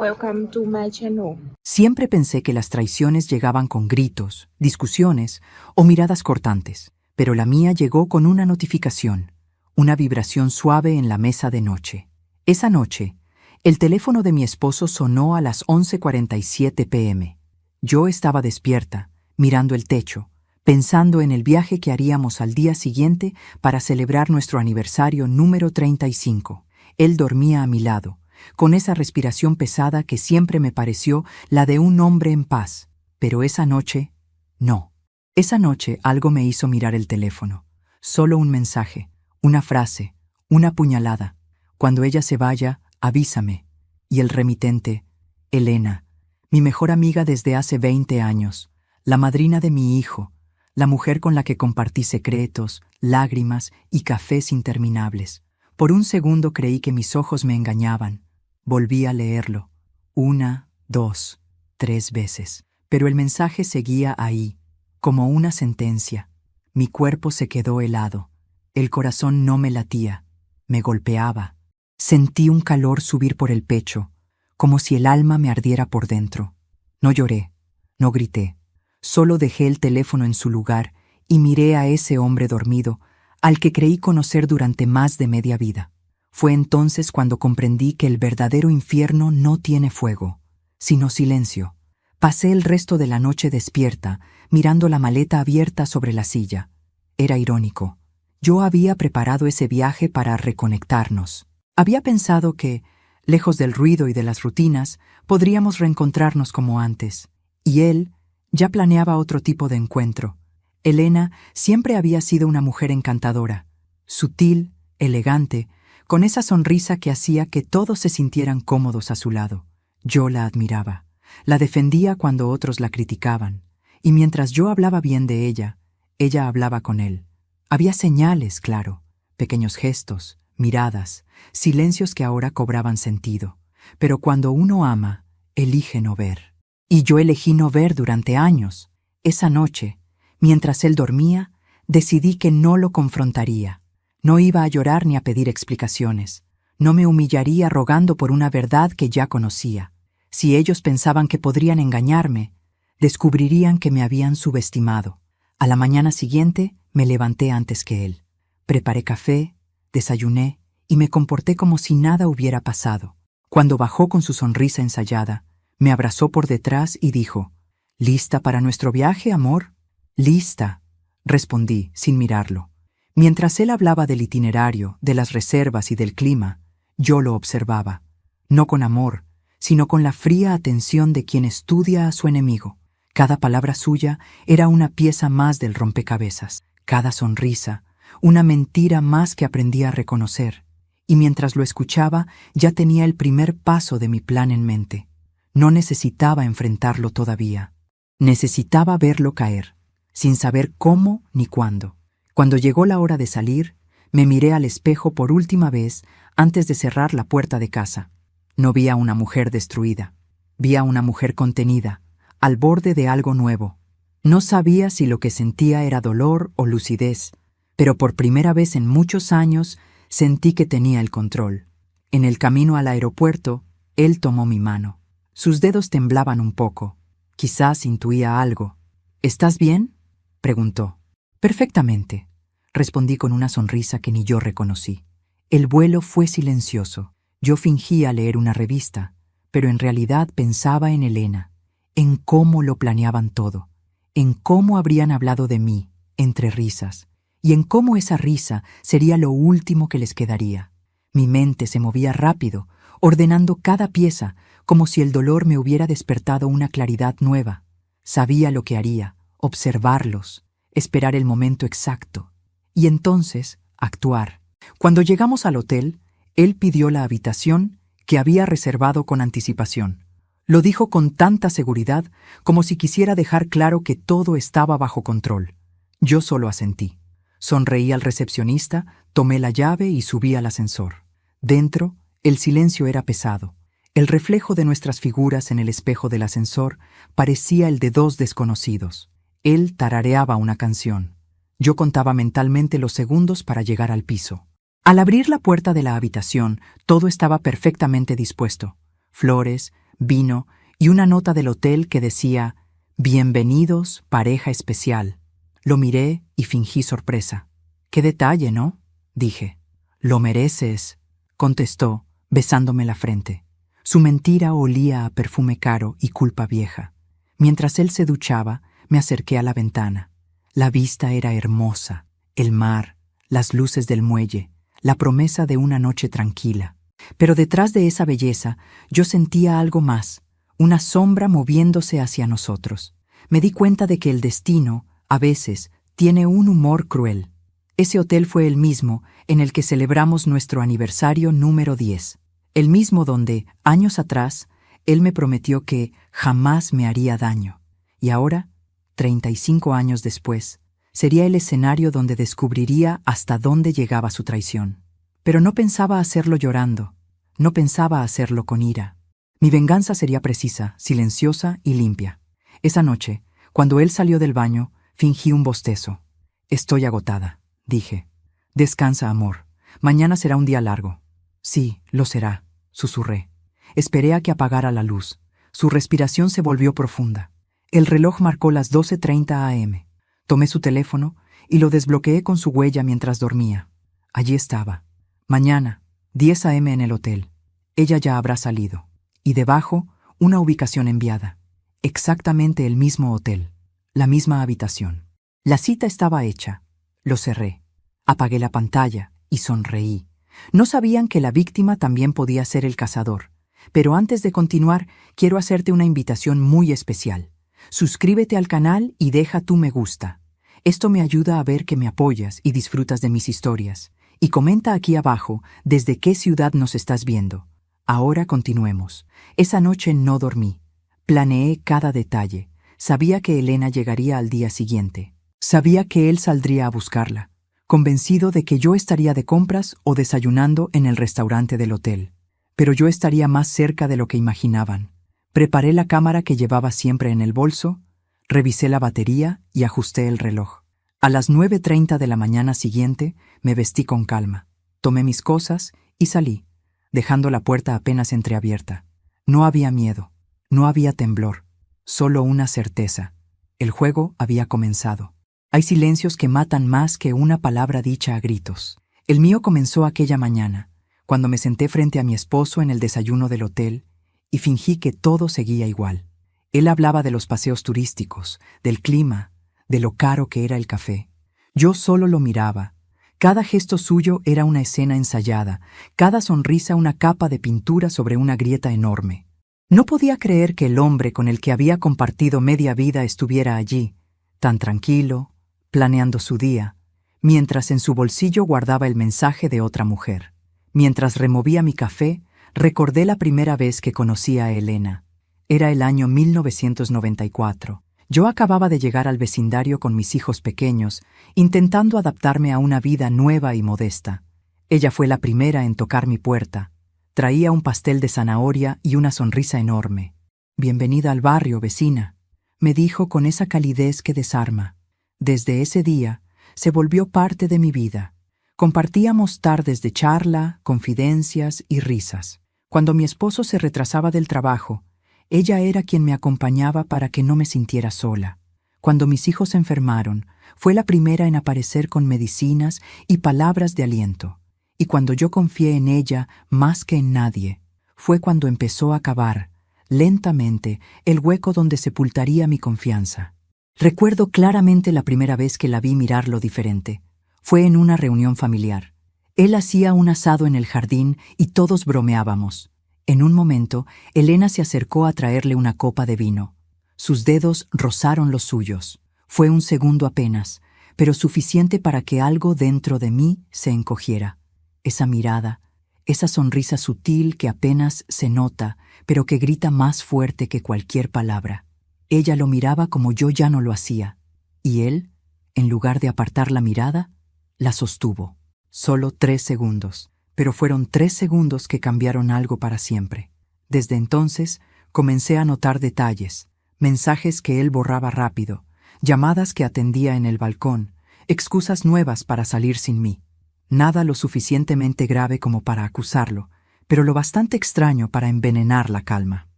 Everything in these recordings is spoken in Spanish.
Welcome to my channel. Siempre pensé que las traiciones llegaban con gritos, discusiones o miradas cortantes, pero la mía llegó con una notificación, una vibración suave en la mesa de noche. Esa noche, el teléfono de mi esposo sonó a las 11:47 p.m. Yo estaba despierta, mirando el techo, pensando en el viaje que haríamos al día siguiente para celebrar nuestro aniversario número 35. Él dormía a mi lado, con esa respiración pesada que siempre me pareció la de un hombre en paz. Pero esa noche, no. Esa noche algo me hizo mirar el teléfono. Solo un mensaje, una frase, una puñalada. Cuando ella se vaya, avísame. Y el remitente, Elena, mi mejor amiga desde hace 20 años, la madrina de mi hijo, la mujer con la que compartí secretos, lágrimas y cafés interminables. Por un segundo creí que mis ojos me engañaban. Volví a leerlo, 1, 2, 3 veces, pero el mensaje seguía ahí, como una sentencia. Mi cuerpo se quedó helado, el corazón no me latía, me golpeaba. Sentí un calor subir por el pecho, como si el alma me ardiera por dentro. No lloré, no grité, solo dejé el teléfono en su lugar y miré a ese hombre dormido, al que creí conocer durante más de media vida. Fue entonces cuando comprendí que el verdadero infierno no tiene fuego, sino silencio. Pasé el resto de la noche despierta, mirando la maleta abierta sobre la silla. Era irónico. Yo había preparado ese viaje para reconectarnos. Había pensado que, lejos del ruido y de las rutinas, podríamos reencontrarnos como antes. Y él ya planeaba otro tipo de encuentro. Elena siempre había sido una mujer encantadora, sutil, elegante, con esa sonrisa que hacía que todos se sintieran cómodos a su lado. Yo la admiraba, la defendía cuando otros la criticaban, y mientras yo hablaba bien de ella, ella hablaba con él. Había señales, claro, pequeños gestos, miradas, silencios que ahora cobraban sentido. Pero cuando uno ama, elige no ver. Y yo elegí no ver durante años. Esa noche, mientras él dormía, decidí que no lo confrontaría. No iba a llorar ni a pedir explicaciones. No me humillaría rogando por una verdad que ya conocía. Si ellos pensaban que podrían engañarme, descubrirían que me habían subestimado. A la mañana siguiente me levanté antes que él. Preparé café, desayuné y me comporté como si nada hubiera pasado. Cuando bajó con su sonrisa ensayada, me abrazó por detrás y dijo: «¿Lista para nuestro viaje, amor?» «Lista», respondí sin mirarlo. Mientras él hablaba del itinerario, de las reservas y del clima, yo lo observaba, no con amor, sino con la fría atención de quien estudia a su enemigo. Cada palabra suya era una pieza más del rompecabezas, cada sonrisa, una mentira más que aprendí a reconocer, y mientras lo escuchaba ya tenía el primer paso de mi plan en mente. No necesitaba enfrentarlo todavía, necesitaba verlo caer, sin saber cómo ni cuándo. Cuando llegó la hora de salir, me miré al espejo por última vez antes de cerrar la puerta de casa. No vi a una mujer destruida, vi a una mujer contenida, al borde de algo nuevo. No sabía si lo que sentía era dolor o lucidez, pero por primera vez en muchos años sentí que tenía el control. En el camino al aeropuerto, él tomó mi mano. Sus dedos temblaban un poco. Quizás intuía algo. «¿Estás bien?», preguntó. «Perfectamente», respondí con una sonrisa que ni yo reconocí. El vuelo fue silencioso. Yo fingía leer una revista, pero en realidad pensaba en Elena, en cómo lo planeaban todo, en cómo habrían hablado de mí, entre risas, y en cómo esa risa sería lo último que les quedaría. Mi mente se movía rápido, ordenando cada pieza, como si el dolor me hubiera despertado una claridad nueva. Sabía lo que haría, observarlos, esperar el momento exacto, y entonces actuar. Cuando llegamos al hotel, él pidió la habitación que había reservado con anticipación. Lo dijo con tanta seguridad como si quisiera dejar claro que todo estaba bajo control. Yo solo asentí. Sonreí al recepcionista, tomé la llave y subí al ascensor. Dentro, el silencio era pesado. El reflejo de nuestras figuras en el espejo del ascensor parecía el de dos desconocidos. Él tarareaba una canción. Yo contaba mentalmente los segundos para llegar al piso. Al abrir la puerta de la habitación, todo estaba perfectamente dispuesto. Flores, vino y una nota del hotel que decía «Bienvenidos, pareja especial». Lo miré y fingí sorpresa. «Qué detalle, ¿no?», dije. «Lo mereces», contestó, besándome la frente. Su mentira olía a perfume caro y culpa vieja. Mientras él se duchaba, me acerqué a la ventana. La vista era hermosa, el mar, las luces del muelle, la promesa de una noche tranquila. Pero detrás de esa belleza, yo sentía algo más, una sombra moviéndose hacia nosotros. Me di cuenta de que el destino, a veces, tiene un humor cruel. Ese hotel fue el mismo en el que celebramos nuestro aniversario número 10. El mismo donde, años atrás, él me prometió que jamás me haría daño. Y ahora, 35 años después, sería el escenario donde descubriría hasta dónde llegaba su traición. Pero no pensaba hacerlo llorando, no pensaba hacerlo con ira. Mi venganza sería precisa, silenciosa y limpia. Esa noche, cuando él salió del baño, fingí un bostezo. «Estoy agotada», dije. «Descansa, amor. Mañana será un día largo». «Sí, lo será», susurré. Esperé a que apagara la luz. Su respiración se volvió profunda. El reloj marcó las 12:30 a.m. Tomé su teléfono y lo desbloqueé con su huella mientras dormía. Allí estaba. Mañana, 10 a.m. en el hotel. Ella ya habrá salido. Y debajo, una ubicación enviada. Exactamente el mismo hotel. La misma habitación. La cita estaba hecha. Lo cerré. Apagué la pantalla y sonreí. No sabían que la víctima también podía ser el cazador. Pero antes de continuar, quiero hacerte una invitación muy especial. Suscríbete al canal y deja tu me gusta. Esto me ayuda a ver que me apoyas y disfrutas de mis historias. Y comenta aquí abajo desde qué ciudad nos estás viendo. Ahora continuemos. Esa noche no dormí. Planeé cada detalle. Sabía que Elena llegaría al día siguiente. Sabía que él saldría a buscarla, convencido de que yo estaría de compras o desayunando en el restaurante del hotel. Pero yo estaría más cerca de lo que imaginaban. Preparé la cámara que llevaba siempre en el bolso, revisé la batería y ajusté el reloj. A las 9:30 de la mañana siguiente me vestí con calma, tomé mis cosas y salí, dejando la puerta apenas entreabierta. No había miedo, no había temblor, solo una certeza. El juego había comenzado. Hay silencios que matan más que una palabra dicha a gritos. El mío comenzó aquella mañana, cuando me senté frente a mi esposo en el desayuno del hotel y fingí que todo seguía igual. Él hablaba de los paseos turísticos, del clima, de lo caro que era el café. Yo solo lo miraba. Cada gesto suyo era una escena ensayada, cada sonrisa una capa de pintura sobre una grieta enorme. No podía creer que el hombre con el que había compartido media vida estuviera allí, tan tranquilo, planeando su día, mientras en su bolsillo guardaba el mensaje de otra mujer. Mientras removía mi café, recordé la primera vez que conocí a Elena. Era el año 1994. Yo acababa de llegar al vecindario con mis hijos pequeños, intentando adaptarme a una vida nueva y modesta. Ella fue la primera en tocar mi puerta. Traía un pastel de zanahoria y una sonrisa enorme. «Bienvenida al barrio, vecina», me dijo con esa calidez que desarma. Desde ese día, se volvió parte de mi vida. Compartíamos tardes de charla, confidencias y risas. Cuando mi esposo se retrasaba del trabajo, ella era quien me acompañaba para que no me sintiera sola. Cuando mis hijos se enfermaron, fue la primera en aparecer con medicinas y palabras de aliento. Y cuando yo confié en ella más que en nadie, fue cuando empezó a cavar, lentamente, el hueco donde sepultaría mi confianza. Recuerdo claramente la primera vez que la vi mirarlo diferente. Fue en una reunión familiar. Él hacía un asado en el jardín y todos bromeábamos. En un momento, Elena se acercó a traerle una copa de vino. Sus dedos rozaron los suyos. Fue un segundo apenas, pero suficiente para que algo dentro de mí se encogiera. Esa mirada, esa sonrisa sutil que apenas se nota, pero que grita más fuerte que cualquier palabra. Ella lo miraba como yo ya no lo hacía, y él, en lugar de apartar la mirada, la sostuvo. Solo 3 segundos. Pero fueron 3 segundos que cambiaron algo para siempre. Desde entonces, comencé a notar detalles, mensajes que él borraba rápido, llamadas que atendía en el balcón, excusas nuevas para salir sin mí. Nada lo suficientemente grave como para acusarlo, pero lo bastante extraño para envenenar la calma.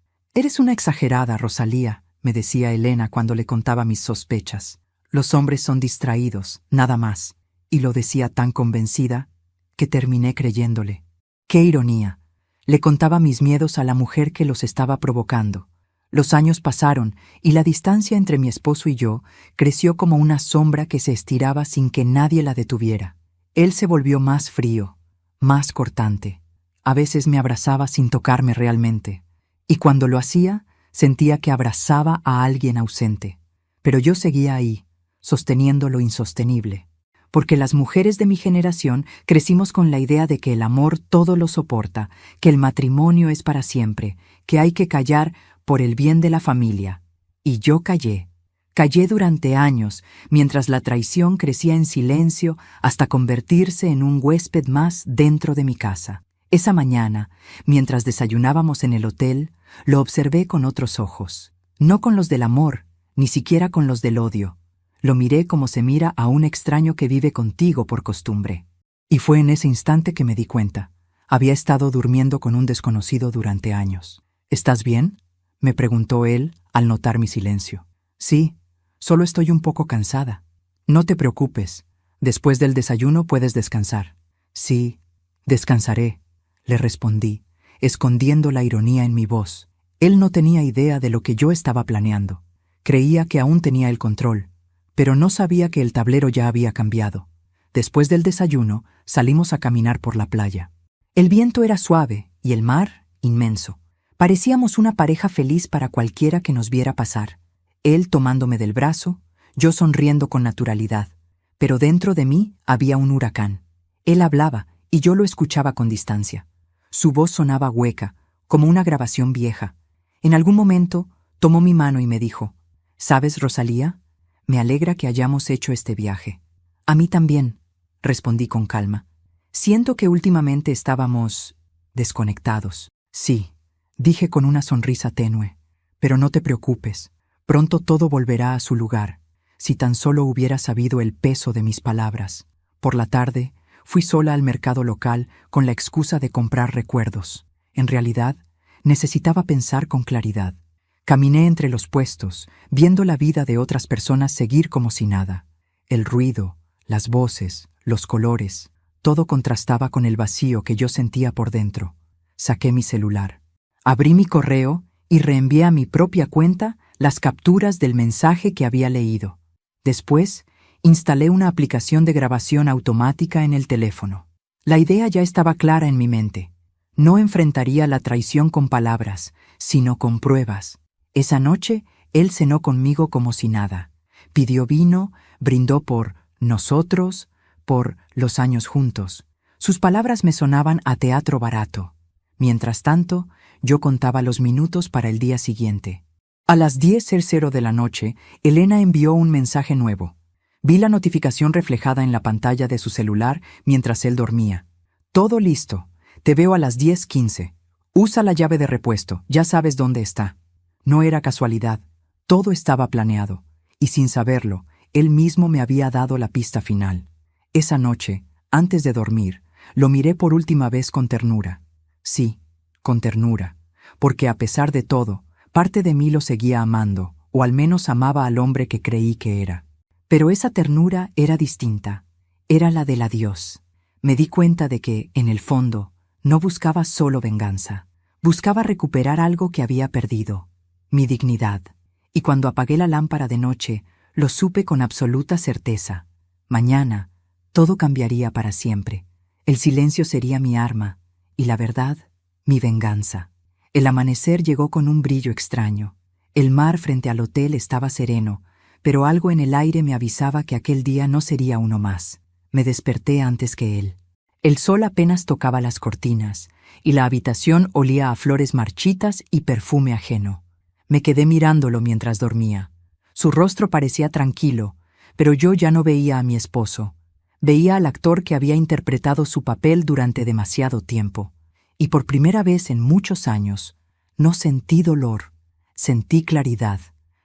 Eres una exagerada, Rosalía, me decía Elena cuando le contaba mis sospechas. Los hombres son distraídos, nada más. Y lo decía tan convencida que terminé creyéndole. ¡Qué ironía! Le contaba mis miedos a la mujer que los estaba provocando. Los años pasaron y la distancia entre mi esposo y yo creció como una sombra que se estiraba sin que nadie la detuviera. Él se volvió más frío, más cortante. A veces me abrazaba sin tocarme realmente, y cuando lo hacía, sentía que abrazaba a alguien ausente. Pero yo seguía ahí, sosteniendo lo insostenible. Porque las mujeres de mi generación crecimos con la idea de que el amor todo lo soporta, que el matrimonio es para siempre, que hay que callar por el bien de la familia. Y yo callé. Callé durante años, mientras la traición crecía en silencio hasta convertirse en un huésped más dentro de mi casa. Esa mañana, mientras desayunábamos en el hotel, lo observé con otros ojos. No con los del amor, ni siquiera con los del odio. Lo miré como se mira a un extraño que vive contigo por costumbre. Y fue en ese instante que me di cuenta. Había estado durmiendo con un desconocido durante años. ¿Estás bien?, me preguntó él al notar mi silencio. Sí, solo estoy un poco cansada. No te preocupes. Después del desayuno puedes descansar. Sí, descansaré, le respondí, escondiendo la ironía en mi voz. Él no tenía idea de lo que yo estaba planeando. Creía que aún tenía el control, pero no sabía que el tablero ya había cambiado. Después del desayuno, salimos a caminar por la playa. El viento era suave y el mar inmenso. Parecíamos una pareja feliz para cualquiera que nos viera pasar. Él tomándome del brazo, yo sonriendo con naturalidad. Pero dentro de mí había un huracán. Él hablaba y yo lo escuchaba con distancia. Su voz sonaba hueca, como una grabación vieja. En algún momento tomó mi mano y me dijo: «¿Sabes, Rosalía? Me alegra que hayamos hecho este viaje». «A mí también», respondí con calma. «Siento que últimamente estábamos desconectados». «Sí», dije con una sonrisa tenue, «pero no te preocupes, pronto todo volverá a su lugar. Si tan solo hubiera sabido el peso de mis palabras». Por la tarde, fui sola al mercado local con la excusa de comprar recuerdos. En realidad, necesitaba pensar con claridad. Caminé entre los puestos, viendo la vida de otras personas seguir como si nada. El ruido, las voces, los colores, todo contrastaba con el vacío que yo sentía por dentro. Saqué mi celular. Abrí mi correo y reenvié a mi propia cuenta las capturas del mensaje que había leído. Después, instalé una aplicación de grabación automática en el teléfono. La idea ya estaba clara en mi mente. No enfrentaría la traición con palabras, sino con pruebas. Esa noche, él cenó conmigo como si nada. Pidió vino, brindó por nosotros, por los años juntos. Sus palabras me sonaban a teatro barato. Mientras tanto, yo contaba los minutos para el día siguiente. A las 10:00 de la noche, Elena envió un mensaje nuevo. Vi la notificación reflejada en la pantalla de su celular mientras él dormía. «Todo listo. Te veo a las 10:15. Usa la llave de repuesto, ya sabes dónde está». No era casualidad. Todo estaba planeado. Y sin saberlo, él mismo me había dado la pista final. Esa noche, antes de dormir, lo miré por última vez con ternura. Sí, con ternura, porque a pesar de todo, parte de mí lo seguía amando, o al menos amaba al hombre que creí que era. Pero esa ternura era distinta, era la del adiós. Me di cuenta de que, en el fondo, no buscaba solo venganza, buscaba recuperar algo que había perdido, mi dignidad. Y cuando apagué la lámpara de noche, lo supe con absoluta certeza. Mañana, todo cambiaría para siempre. El silencio sería mi arma, y la verdad, mi venganza. El amanecer llegó con un brillo extraño. El mar frente al hotel estaba sereno, pero algo en el aire me avisaba que aquel día no sería uno más. Me desperté antes que él. El sol apenas tocaba las cortinas, y la habitación olía a flores marchitas y perfume ajeno. Me quedé mirándolo mientras dormía. Su rostro parecía tranquilo, pero yo ya no veía a mi esposo. Veía al actor que había interpretado su papel durante demasiado tiempo. Y por primera vez en muchos años, no sentí dolor, sentí claridad.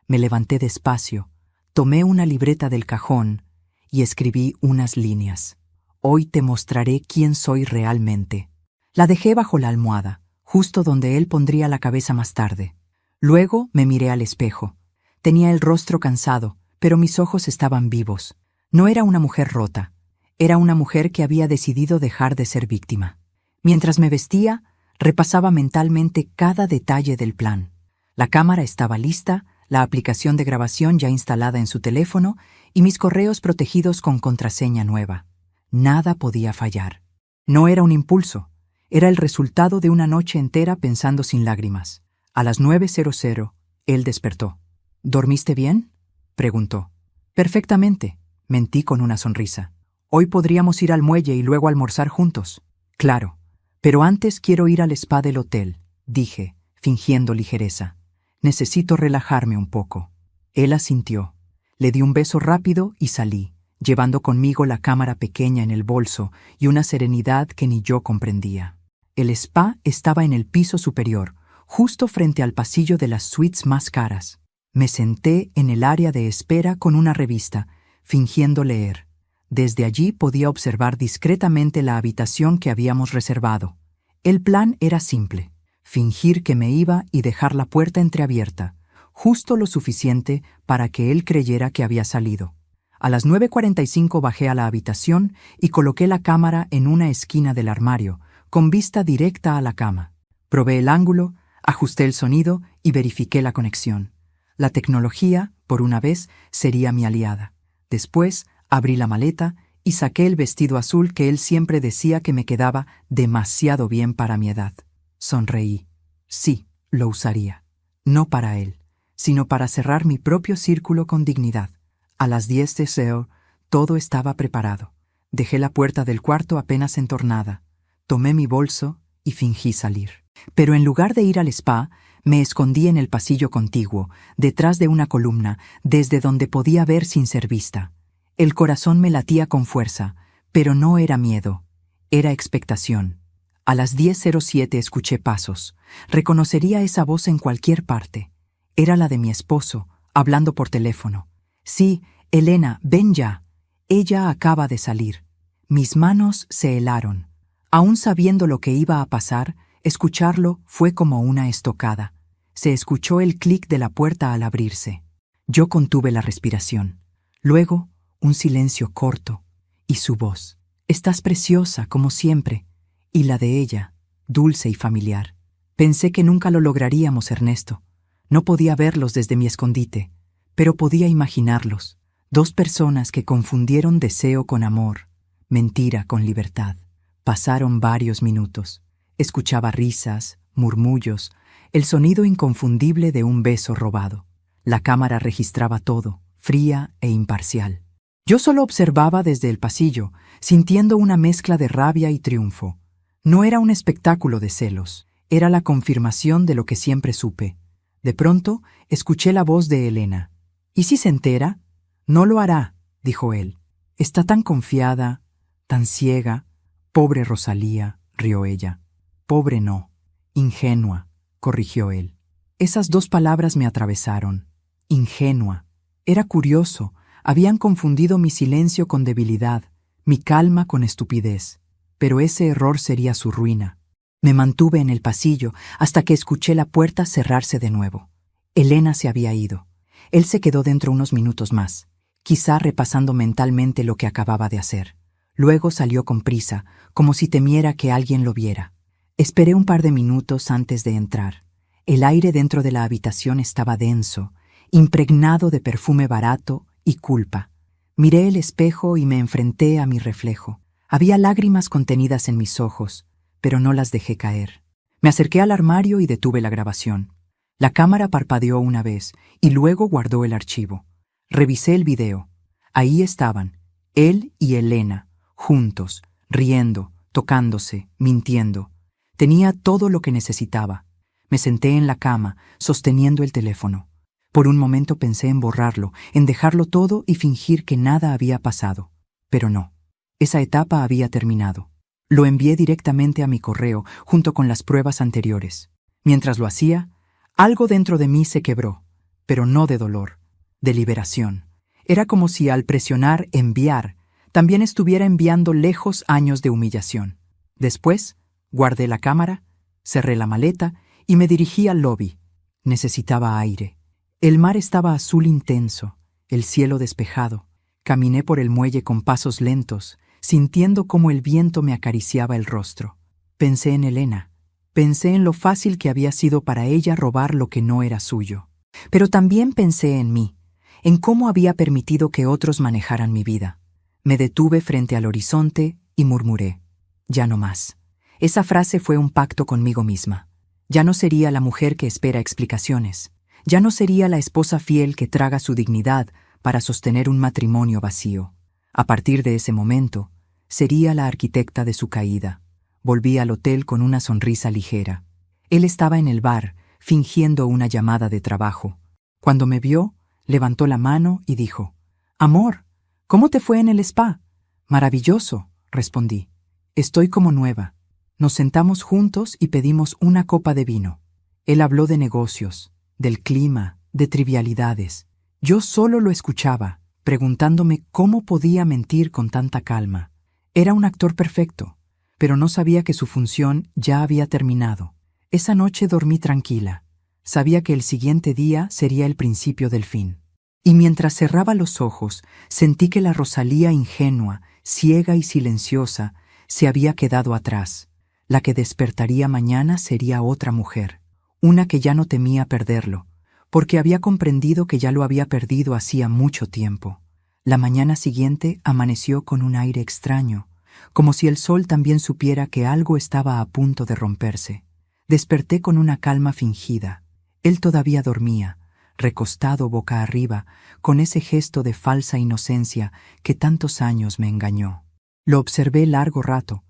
Me levanté despacio, tomé una libreta del cajón y escribí unas líneas. «Hoy te mostraré quién soy realmente». La dejé bajo la almohada, justo donde él pondría la cabeza más tarde. Luego me miré al espejo. Tenía el rostro cansado, pero mis ojos estaban vivos. No era una mujer rota. Era una mujer que había decidido dejar de ser víctima. Mientras me vestía, repasaba mentalmente cada detalle del plan. La cámara estaba lista, la aplicación de grabación ya instalada en su teléfono y mis correos protegidos con contraseña nueva. Nada podía fallar. No era un impulso. Era el resultado de una noche entera pensando sin lágrimas. A las 9:00, él despertó. ¿Dormiste bien?, preguntó. Perfectamente, mentí con una sonrisa. Hoy podríamos ir al muelle y luego almorzar juntos. Claro, pero antes quiero ir al spa del hotel, dije, fingiendo ligereza. Necesito relajarme un poco. Él asintió. Le di un beso rápido y salí, llevando conmigo la cámara pequeña en el bolso y una serenidad que ni yo comprendía. El spa estaba en el piso superior, justo frente al pasillo de las suites más caras. Me senté en el área de espera con una revista, fingiendo leer. Desde allí podía observar discretamente la habitación que habíamos reservado. El plan era simple: fingir que me iba y dejar la puerta entreabierta, justo lo suficiente para que él creyera que había salido. A las 9:45 bajé a la habitación y coloqué la cámara en una esquina del armario, con vista directa a la cama. Probé el ángulo, ajusté el sonido y verifiqué la conexión. La tecnología, por una vez, sería mi aliada. Después, abrí la maleta y saqué el vestido azul que él siempre decía que me quedaba demasiado bien para mi edad. Sonreí. Sí, lo usaría. No para él, sino para cerrar mi propio círculo con dignidad. A las 10:00, todo estaba preparado. Dejé la puerta del cuarto apenas entornada. Tomé mi bolso y fingí salir. Pero en lugar de ir al spa, me escondí en el pasillo contiguo, detrás de una columna, desde donde podía ver sin ser vista. El corazón me latía con fuerza, pero no era miedo, era expectación. A las 10:07 escuché pasos. Reconocería esa voz en cualquier parte. Era la de mi esposo, hablando por teléfono. Sí, Elena, ven ya. Ella acaba de salir. Mis manos se helaron. Aún sabiendo lo que iba a pasar, escucharlo fue como una estocada. Se escuchó el clic de la puerta al abrirse. Yo contuve la respiración. Luego, un silencio corto, y su voz. Estás preciosa, como siempre. Y la de ella, dulce y familiar. Pensé que nunca lo lograríamos, Ernesto. No podía verlos desde mi escondite, pero podía imaginarlos. Dos personas que confundieron deseo con amor, mentira con libertad. Pasaron varios minutos. Escuchaba risas, murmullos, el sonido inconfundible de un beso robado. La cámara registraba todo, fría e imparcial. Yo solo observaba desde el pasillo, sintiendo una mezcla de rabia y triunfo. No era un espectáculo de celos, era la confirmación de lo que siempre supe. De pronto, escuché la voz de Elena. ¿Y si se entera? No lo hará, dijo él. Está tan confiada, tan ciega. Pobre Rosalía, rió ella. Pobre no, ingenua, corrigió él. Esas dos palabras me atravesaron. Ingenua. Era curioso, habían confundido mi silencio con debilidad, mi calma con estupidez. Pero ese error sería su ruina. Me mantuve en el pasillo hasta que escuché la puerta cerrarse de nuevo. Elena se había ido. Él se quedó dentro unos minutos más, quizá repasando mentalmente lo que acababa de hacer. Luego salió con prisa, como si temiera que alguien lo viera. Esperé un par de minutos antes de entrar. El aire dentro de la habitación estaba denso, impregnado de perfume barato y culpa. Miré el espejo y me enfrenté a mi reflejo. Había lágrimas contenidas en mis ojos, pero no las dejé caer. Me acerqué al armario y detuve la grabación. La cámara parpadeó una vez y luego guardó el archivo. Revisé el video. Ahí estaban, él y Elena, juntos, riendo, tocándose, mintiendo. Tenía todo lo que necesitaba. Me senté en la cama, sosteniendo el teléfono. Por un momento pensé en borrarlo, en dejarlo todo y fingir que nada había pasado. Pero no. Esa etapa había terminado. Lo envié directamente a mi correo, junto con las pruebas anteriores. Mientras lo hacía, algo dentro de mí se quebró, pero no de dolor, de liberación. Era como si al presionar enviar, también estuviera enviando lejos años de humillación. Después, guardé la cámara, cerré la maleta y me dirigí al lobby. Necesitaba aire. El mar estaba azul intenso, el cielo despejado. Caminé por el muelle con pasos lentos, sintiendo cómo el viento me acariciaba el rostro. Pensé en Elena. Pensé en lo fácil que había sido para ella robar lo que no era suyo. Pero también pensé en mí, en cómo había permitido que otros manejaran mi vida. Me detuve frente al horizonte y murmuré: ya no más. Esa frase fue un pacto conmigo misma. Ya no sería la mujer que espera explicaciones. Ya no sería la esposa fiel que traga su dignidad para sostener un matrimonio vacío. A partir de ese momento, sería la arquitecta de su caída. Volví al hotel con una sonrisa ligera. Él estaba en el bar, fingiendo una llamada de trabajo. Cuando me vio, levantó la mano y dijo: «Amor, ¿cómo te fue en el spa?» «Maravilloso», respondí. «Estoy como nueva». Nos sentamos juntos y pedimos una copa de vino. Él habló de negocios, del clima, de trivialidades. Yo solo lo escuchaba, preguntándome cómo podía mentir con tanta calma. Era un actor perfecto, pero no sabía que su función ya había terminado. Esa noche dormí tranquila. Sabía que el siguiente día sería el principio del fin. Y mientras cerraba los ojos, sentí que la Rosalía ingenua, ciega y silenciosa, se había quedado atrás. La que despertaría mañana sería otra mujer, una que ya no temía perderlo, porque había comprendido que ya lo había perdido hacía mucho tiempo. La mañana siguiente amaneció con un aire extraño, como si el sol también supiera que algo estaba a punto de romperse. Desperté con una calma fingida. Él todavía dormía, recostado boca arriba, con ese gesto de falsa inocencia que tantos años me engañó. Lo observé largo rato,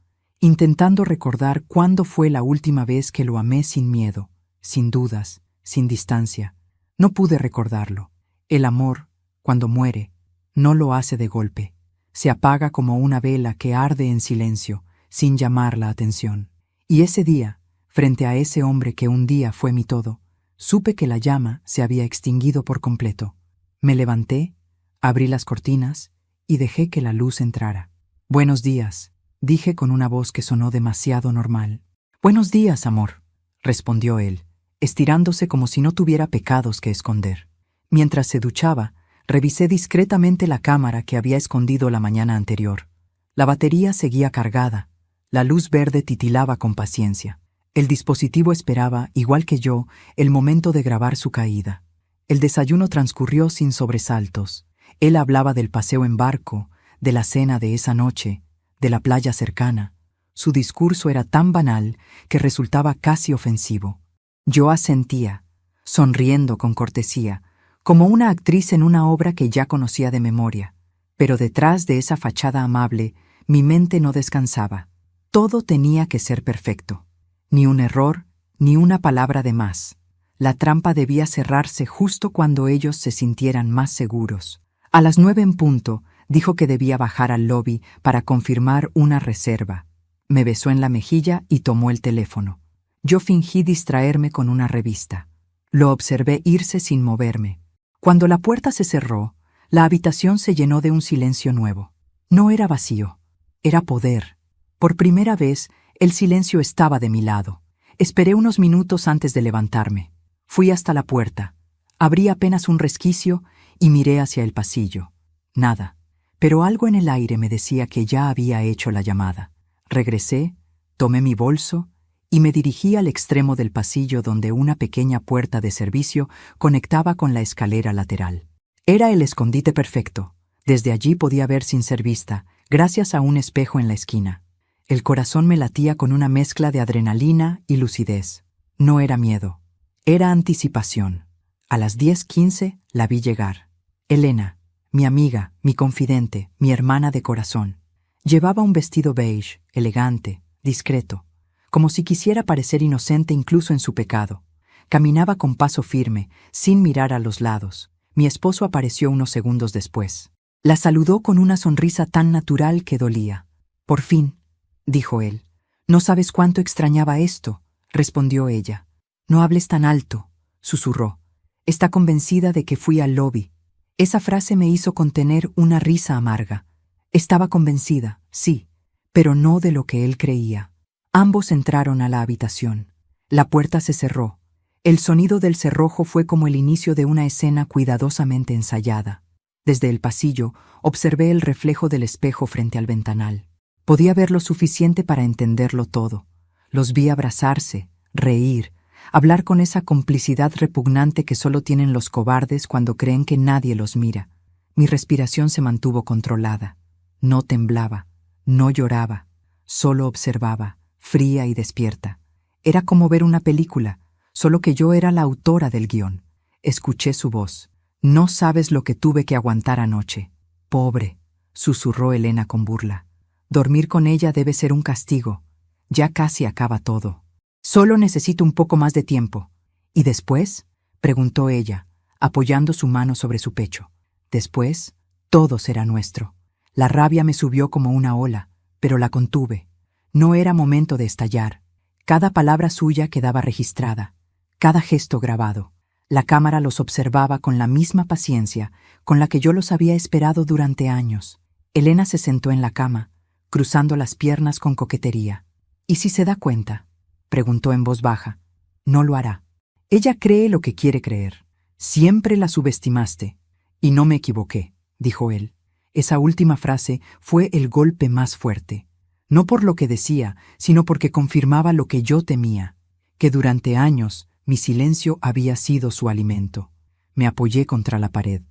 intentando recordar cuándo fue la última vez que lo amé sin miedo, sin dudas, sin distancia. No pude recordarlo. El amor, cuando muere, no lo hace de golpe. Se apaga como una vela que arde en silencio, sin llamar la atención. Y ese día, frente a ese hombre que un día fue mi todo, supe que la llama se había extinguido por completo. Me levanté, abrí las cortinas y dejé que la luz entrara. «Buenos días», dije con una voz que sonó demasiado normal. «Buenos días, amor», respondió él, estirándose como si no tuviera pecados que esconder. Mientras se duchaba, revisé discretamente la cámara que había escondido la mañana anterior. La batería seguía cargada, la luz verde titilaba con paciencia. El dispositivo esperaba, igual que yo, el momento de grabar su caída. El desayuno transcurrió sin sobresaltos. Él hablaba del paseo en barco, de la cena de esa noche, de la playa cercana. Su discurso era tan banal que resultaba casi ofensivo. Yo asentía, sonriendo con cortesía, como una actriz en una obra que ya conocía de memoria. Pero detrás de esa fachada amable, mi mente no descansaba. Todo tenía que ser perfecto. Ni un error, ni una palabra de más. La trampa debía cerrarse justo cuando ellos se sintieran más seguros. A las 9 en punto, dijo que debía bajar al lobby para confirmar una reserva. Me besó en la mejilla y tomó el teléfono. Yo fingí distraerme con una revista. Lo observé irse sin moverme. Cuando la puerta se cerró, la habitación se llenó de un silencio nuevo. No era vacío, era poder. Por primera vez, el silencio estaba de mi lado. Esperé unos minutos antes de levantarme. Fui hasta la puerta. Abrí apenas un resquicio y miré hacia el pasillo. Nada. Pero algo en el aire me decía que ya había hecho la llamada. Regresé, tomé mi bolso y me dirigí al extremo del pasillo donde una pequeña puerta de servicio conectaba con la escalera lateral. Era el escondite perfecto. Desde allí podía ver sin ser vista, gracias a un espejo en la esquina. El corazón me latía con una mezcla de adrenalina y lucidez. No era miedo, era anticipación. A las 10:15 la vi llegar. Elena, mi amiga, mi confidente, mi hermana de corazón. Llevaba un vestido beige, elegante, discreto, como si quisiera parecer inocente incluso en su pecado. Caminaba con paso firme, sin mirar a los lados. Mi esposo apareció unos segundos después. La saludó con una sonrisa tan natural que dolía. «Por fin», dijo él. «No sabes cuánto extrañaba esto», respondió ella. «No hables tan alto», susurró. «Está convencida de que fui al lobby». Esa frase me hizo contener una risa amarga. Estaba convencida, sí, pero no de lo que él creía. Ambos entraron a la habitación. La puerta se cerró. El sonido del cerrojo fue como el inicio de una escena cuidadosamente ensayada. Desde el pasillo observé el reflejo del espejo frente al ventanal. Podía ver lo suficiente para entenderlo todo. Los vi abrazarse, reír, hablar con esa complicidad repugnante que solo tienen los cobardes cuando creen que nadie los mira. Mi respiración se mantuvo controlada. No temblaba, no lloraba, solo observaba, fría y despierta. Era como ver una película, solo que yo era la autora del guión. Escuché su voz. «No sabes lo que tuve que aguantar anoche». «Pobre», susurró Elena con burla. «Dormir con ella debe ser un castigo. Ya casi acaba todo. Solo necesito un poco más de tiempo». «¿Y después?», preguntó ella, apoyando su mano sobre su pecho. «Después, todo será nuestro». La rabia me subió como una ola, pero la contuve. No era momento de estallar. Cada palabra suya quedaba registrada, cada gesto grabado. La cámara los observaba con la misma paciencia con la que yo los había esperado durante años. Elena se sentó en la cama, cruzando las piernas con coquetería. «¿Y si se da cuenta?», preguntó en voz baja. «No lo hará. Ella cree lo que quiere creer. Siempre la subestimaste». «Y no me equivoqué», dijo él. Esa última frase fue el golpe más fuerte. No por lo que decía, sino porque confirmaba lo que yo temía, que durante años mi silencio había sido su alimento. Me apoyé contra la pared.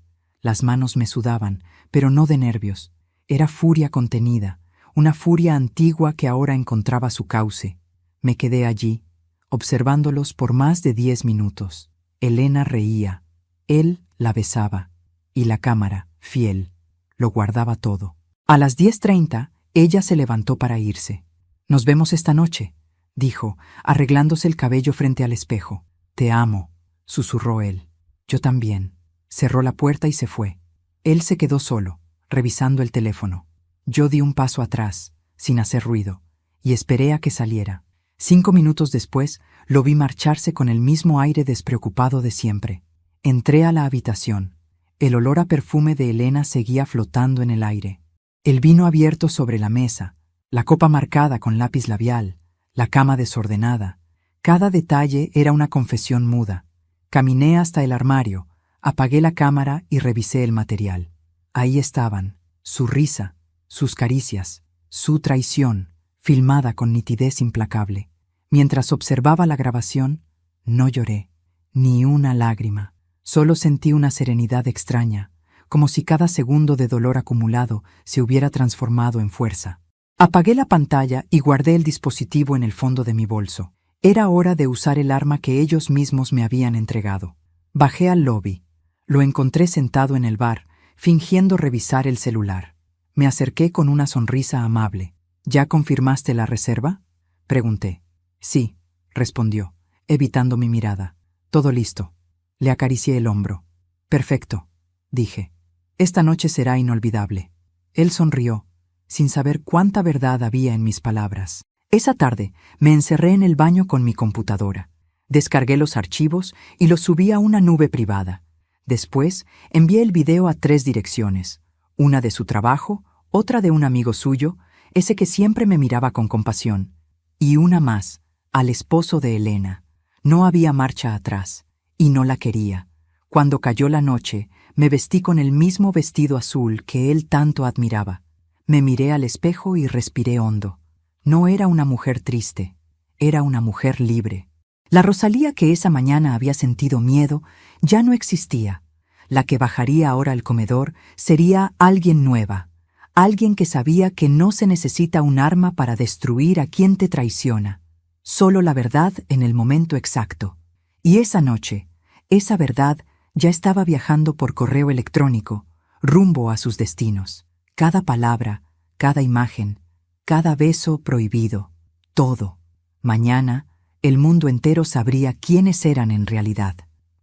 Las manos me sudaban, pero no de nervios. Era furia contenida, una furia antigua que ahora encontraba su cauce. Me quedé allí, observándolos por más de 10 minutos. Elena reía, él la besaba, y la cámara, fiel, lo guardaba todo. A las 10:30, ella se levantó para irse. «Nos vemos esta noche», dijo, arreglándose el cabello frente al espejo. «Te amo», susurró él. «Yo también». Cerró la puerta y se fue. Él se quedó solo, revisando el teléfono. Yo di un paso atrás, sin hacer ruido, y esperé a que saliera. 5 minutos después, lo vi marcharse con el mismo aire despreocupado de siempre. Entré a la habitación. El olor a perfume de Elena seguía flotando en el aire. El vino abierto sobre la mesa, la copa marcada con lápiz labial, la cama desordenada. Cada detalle era una confesión muda. Caminé hasta el armario, apagué la cámara y revisé el material. Ahí estaban, su risa, sus caricias, su traición, filmada con nitidez implacable. Mientras observaba la grabación, no lloré, ni una lágrima. Solo sentí una serenidad extraña, como si cada segundo de dolor acumulado se hubiera transformado en fuerza. Apagué la pantalla y guardé el dispositivo en el fondo de mi bolso. Era hora de usar el arma que ellos mismos me habían entregado. Bajé al lobby. Lo encontré sentado en el bar, fingiendo revisar el celular. Me acerqué con una sonrisa amable. «¿Ya confirmaste la reserva?», pregunté. «Sí», respondió, evitando mi mirada. «Todo listo». Le acaricié el hombro. «Perfecto», dije. «Esta noche será inolvidable». Él sonrió, sin saber cuánta verdad había en mis palabras. Esa tarde me encerré en el baño con mi computadora. Descargué los archivos y los subí a una nube privada. Después envié el video a 3 direcciones, una de su trabajo, otra de un amigo suyo, ese que siempre me miraba con compasión, y una más, al esposo de Elena. No había marcha atrás, y no la quería. Cuando cayó la noche, me vestí con el mismo vestido azul que él tanto admiraba. Me miré al espejo y respiré hondo. No era una mujer triste, era una mujer libre. La Rosalía que esa mañana había sentido miedo ya no existía. La que bajaría ahora al comedor sería alguien nueva, alguien que sabía que no se necesita un arma para destruir a quien te traiciona, solo la verdad en el momento exacto. Y esa noche, esa verdad ya estaba viajando por correo electrónico, rumbo a sus destinos. Cada palabra, cada imagen, cada beso prohibido, todo. Mañana, el mundo entero sabría quiénes eran en realidad.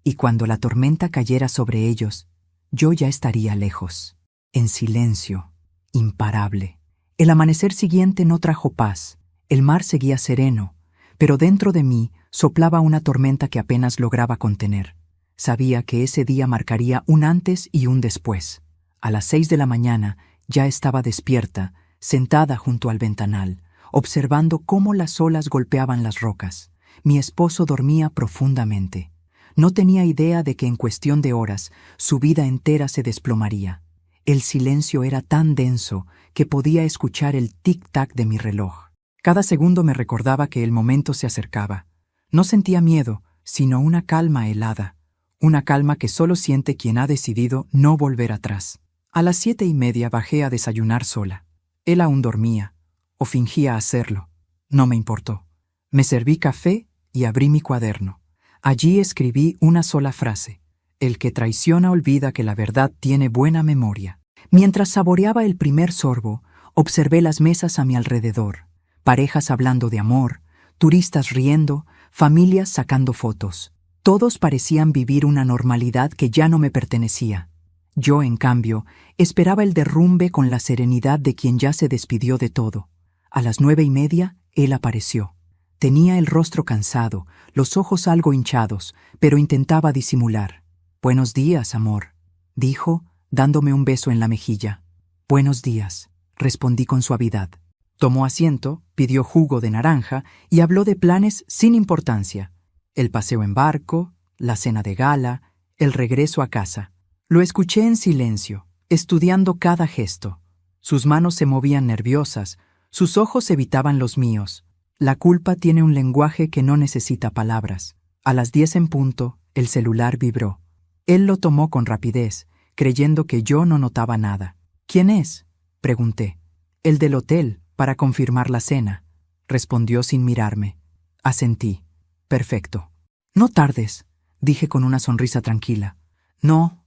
Y cuando la tormenta cayera sobre ellos, yo ya estaría lejos, en silencio, imparable. El amanecer siguiente no trajo paz. El mar seguía sereno, pero dentro de mí soplaba una tormenta que apenas lograba contener. Sabía que ese día marcaría un antes y un después. A las 6 de la mañana ya estaba despierta, sentada junto al ventanal, observando cómo las olas golpeaban las rocas. Mi esposo dormía profundamente. No tenía idea de que en cuestión de horas su vida entera se desplomaría. El silencio era tan denso que podía escuchar el tic-tac de mi reloj. Cada segundo me recordaba que el momento se acercaba. No sentía miedo, sino una calma helada. Una calma que solo siente quien ha decidido no volver atrás. A las 7:30 bajé a desayunar sola. Él aún dormía, o fingía hacerlo. No me importó. Me serví café y abrí mi cuaderno. Allí escribí una sola frase: el que traiciona olvida que la verdad tiene buena memoria. Mientras saboreaba el primer sorbo, observé las mesas a mi alrededor. Parejas hablando de amor, turistas riendo, familias sacando fotos. Todos parecían vivir una normalidad que ya no me pertenecía. Yo, en cambio, esperaba el derrumbe con la serenidad de quien ya se despidió de todo. A las 9:30, él apareció. Tenía el rostro cansado, los ojos algo hinchados, pero intentaba disimular. «Buenos días, amor», dijo, dándome un beso en la mejilla. «Buenos días», respondí con suavidad. Tomó asiento, pidió jugo de naranja y habló de planes sin importancia. El paseo en barco, la cena de gala, el regreso a casa. Lo escuché en silencio, estudiando cada gesto. Sus manos se movían nerviosas, sus ojos evitaban los míos. La culpa tiene un lenguaje que no necesita palabras. A las 10 en punto, el celular vibró. Él lo tomó con rapidez, creyendo que yo no notaba nada. «¿Quién es?», pregunté. «El del hotel, para confirmar la cena», respondió sin mirarme. Asentí. «Perfecto». «No tardes», dije con una sonrisa tranquila. No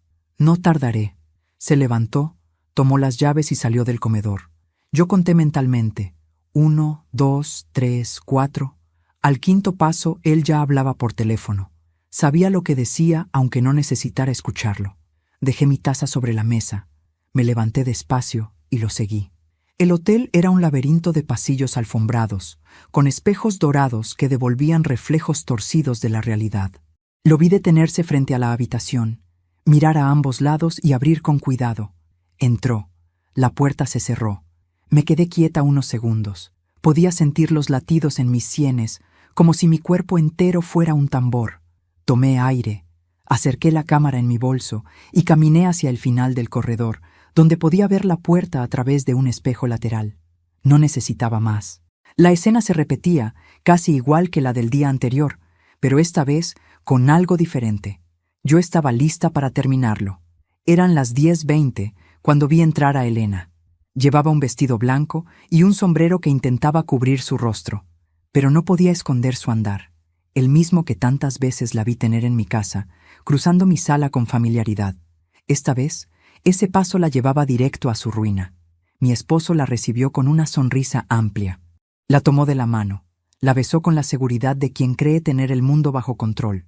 tardaré». Se levantó, tomó las llaves y salió del comedor. Yo conté mentalmente: 1, 2, 3, 4. Al quinto paso, él ya hablaba por teléfono. Sabía lo que decía, aunque no necesitara escucharlo. Dejé mi taza sobre la mesa. Me levanté despacio y lo seguí. El hotel era un laberinto de pasillos alfombrados, con espejos dorados que devolvían reflejos torcidos de la realidad. Lo vi detenerse frente a la habitación, mirar a ambos lados y abrir con cuidado. Entró. La puerta se cerró. Me quedé quieta unos segundos. Podía sentir los latidos en mis sienes, como si mi cuerpo entero fuera un tambor. Tomé aire, acerqué la cámara en mi bolso y caminé hacia el final del corredor, donde podía ver la puerta a través de un espejo lateral. No necesitaba más. La escena se repetía, casi igual que la del día anterior, pero esta vez con algo diferente. Yo estaba lista para terminarlo. Eran las 10:20 cuando vi entrar a Elena. Llevaba un vestido blanco y un sombrero que intentaba cubrir su rostro, pero no podía esconder su andar, el mismo que tantas veces la vi tener en mi casa, cruzando mi sala con familiaridad. Esta vez, ese paso la llevaba directo a su ruina. Mi esposo la recibió con una sonrisa amplia. La tomó de la mano, la besó con la seguridad de quien cree tener el mundo bajo control.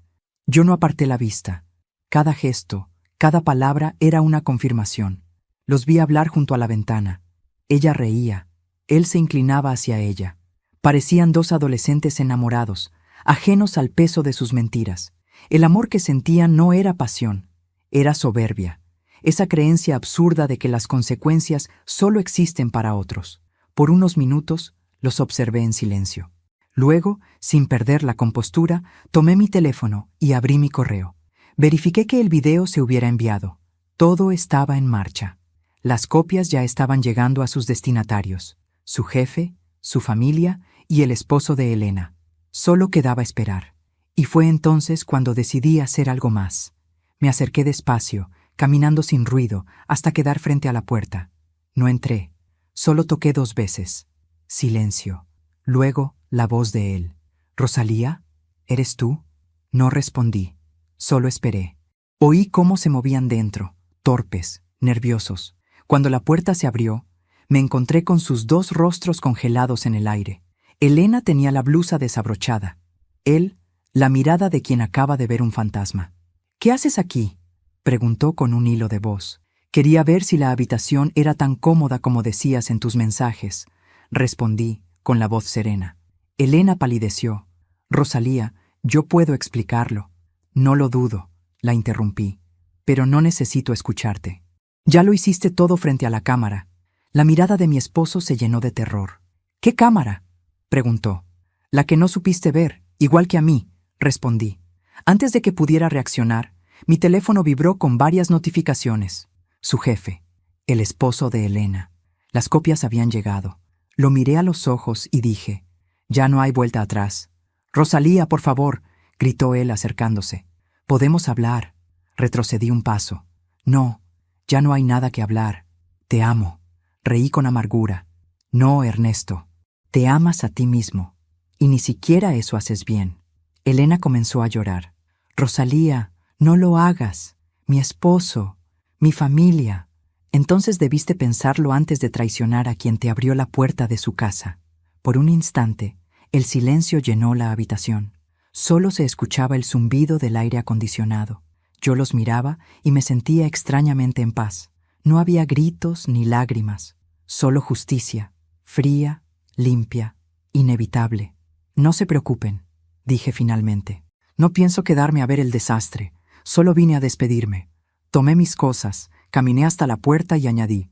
Yo no aparté la vista. Cada gesto, cada palabra era una confirmación. Los vi hablar junto a la ventana. Ella reía. Él se inclinaba hacia ella. Parecían dos adolescentes enamorados, ajenos al peso de sus mentiras. El amor que sentían no era pasión, era soberbia. Esa creencia absurda de que las consecuencias solo existen para otros. Por unos minutos los observé en silencio. Luego, sin perder la compostura, tomé mi teléfono y abrí mi correo. Verifiqué que el video se hubiera enviado. Todo estaba en marcha. Las copias ya estaban llegando a sus destinatarios: su jefe, su familia y el esposo de Elena. Solo quedaba esperar. Y fue entonces cuando decidí hacer algo más. Me acerqué despacio, caminando sin ruido, hasta quedar frente a la puerta. No entré. Solo toqué 2 veces. Silencio. Luego, la voz de él. «¿Rosalía? ¿Eres tú?» No respondí. Solo esperé. Oí cómo se movían dentro, torpes, nerviosos. Cuando la puerta se abrió, me encontré con sus 2 rostros congelados en el aire. Elena tenía la blusa desabrochada. Él, la mirada de quien acaba de ver un fantasma. «¿Qué haces aquí?», preguntó con un hilo de voz. «Quería ver si la habitación era tan cómoda como decías en tus mensajes», respondí con la voz serena. Elena palideció. «Rosalía, yo puedo explicarlo». «No lo dudo», la interrumpí, «pero no necesito escucharte. Ya lo hiciste todo frente a la cámara». La mirada de mi esposo se llenó de terror. «¿Qué cámara?», preguntó. «La que no supiste ver», Igual que a mí, respondí. Antes de que pudiera reaccionar, mi teléfono vibró con varias notificaciones. Su jefe, el esposo de Elena. Las copias habían llegado. Lo miré a los ojos y dije, ya no hay vuelta atrás. Rosalía, por favor, gritó él acercándose. Podemos hablar. Retrocedí un paso. No, ya no hay nada que hablar. Te amo. Reí con amargura. No, Ernesto. Te amas a ti mismo. Y ni siquiera eso haces bien. Elena comenzó a llorar. Rosalía, no lo hagas. Mi esposo, mi familia. Entonces debiste pensarlo antes de traicionar a quien te abrió la puerta de su casa. Por un instante, el silencio llenó la habitación. Solo se escuchaba el zumbido del aire acondicionado. Yo los miraba y me sentía extrañamente en paz. No había gritos ni lágrimas, solo justicia, fría, limpia, inevitable. No se preocupen, dije finalmente. No pienso quedarme a ver el desastre. Solo vine a despedirme. Tomé mis cosas, caminé hasta la puerta y añadí.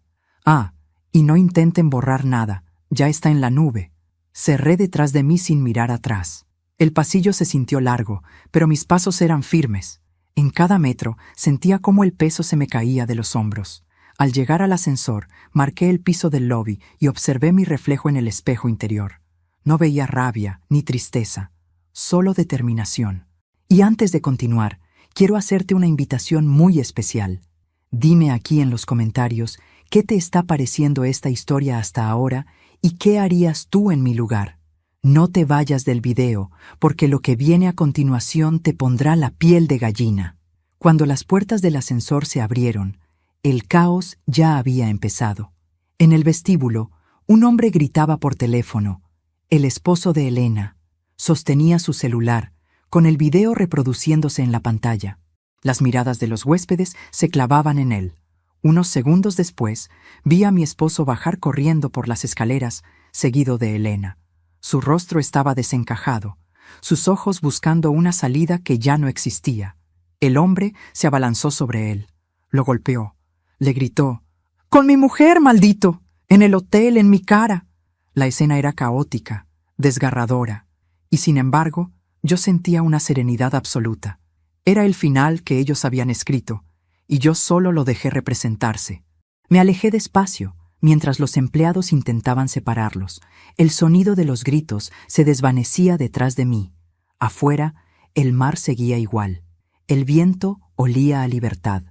Y no intenten borrar nada, ya está en la nube. Cerré detrás de mí sin mirar atrás. El pasillo se sintió largo, pero mis pasos eran firmes. En cada metro sentía cómo el peso se me caía de los hombros. Al llegar al ascensor, marqué el piso del lobby y observé mi reflejo en el espejo interior. No veía rabia ni tristeza, solo determinación. Y antes de continuar, quiero hacerte una invitación muy especial. Dime aquí en los comentarios qué te está pareciendo esta historia hasta ahora y qué harías tú en mi lugar. No te vayas del video, porque lo que viene a continuación te pondrá la piel de gallina. Cuando las puertas del ascensor se abrieron, el caos ya había empezado. En el vestíbulo, un hombre gritaba por teléfono. El esposo de Elena sostenía su celular, con el video reproduciéndose en la pantalla. Las miradas de los huéspedes se clavaban en él. Unos segundos después, vi a mi esposo bajar corriendo por las escaleras, seguido de Elena. Su rostro estaba desencajado, sus ojos buscando una salida que ya no existía. El hombre se abalanzó sobre él. Lo golpeó. Le gritó, «¡Con mi mujer, maldito! ¡En el hotel, en mi cara!». La escena era caótica, desgarradora, y sin embargo, yo sentía una serenidad absoluta. Era el final que ellos habían escrito, y yo solo lo dejé representarse. Me alejé despacio, mientras los empleados intentaban separarlos. El sonido de los gritos se desvanecía detrás de mí. Afuera, el mar seguía igual. El viento olía a libertad.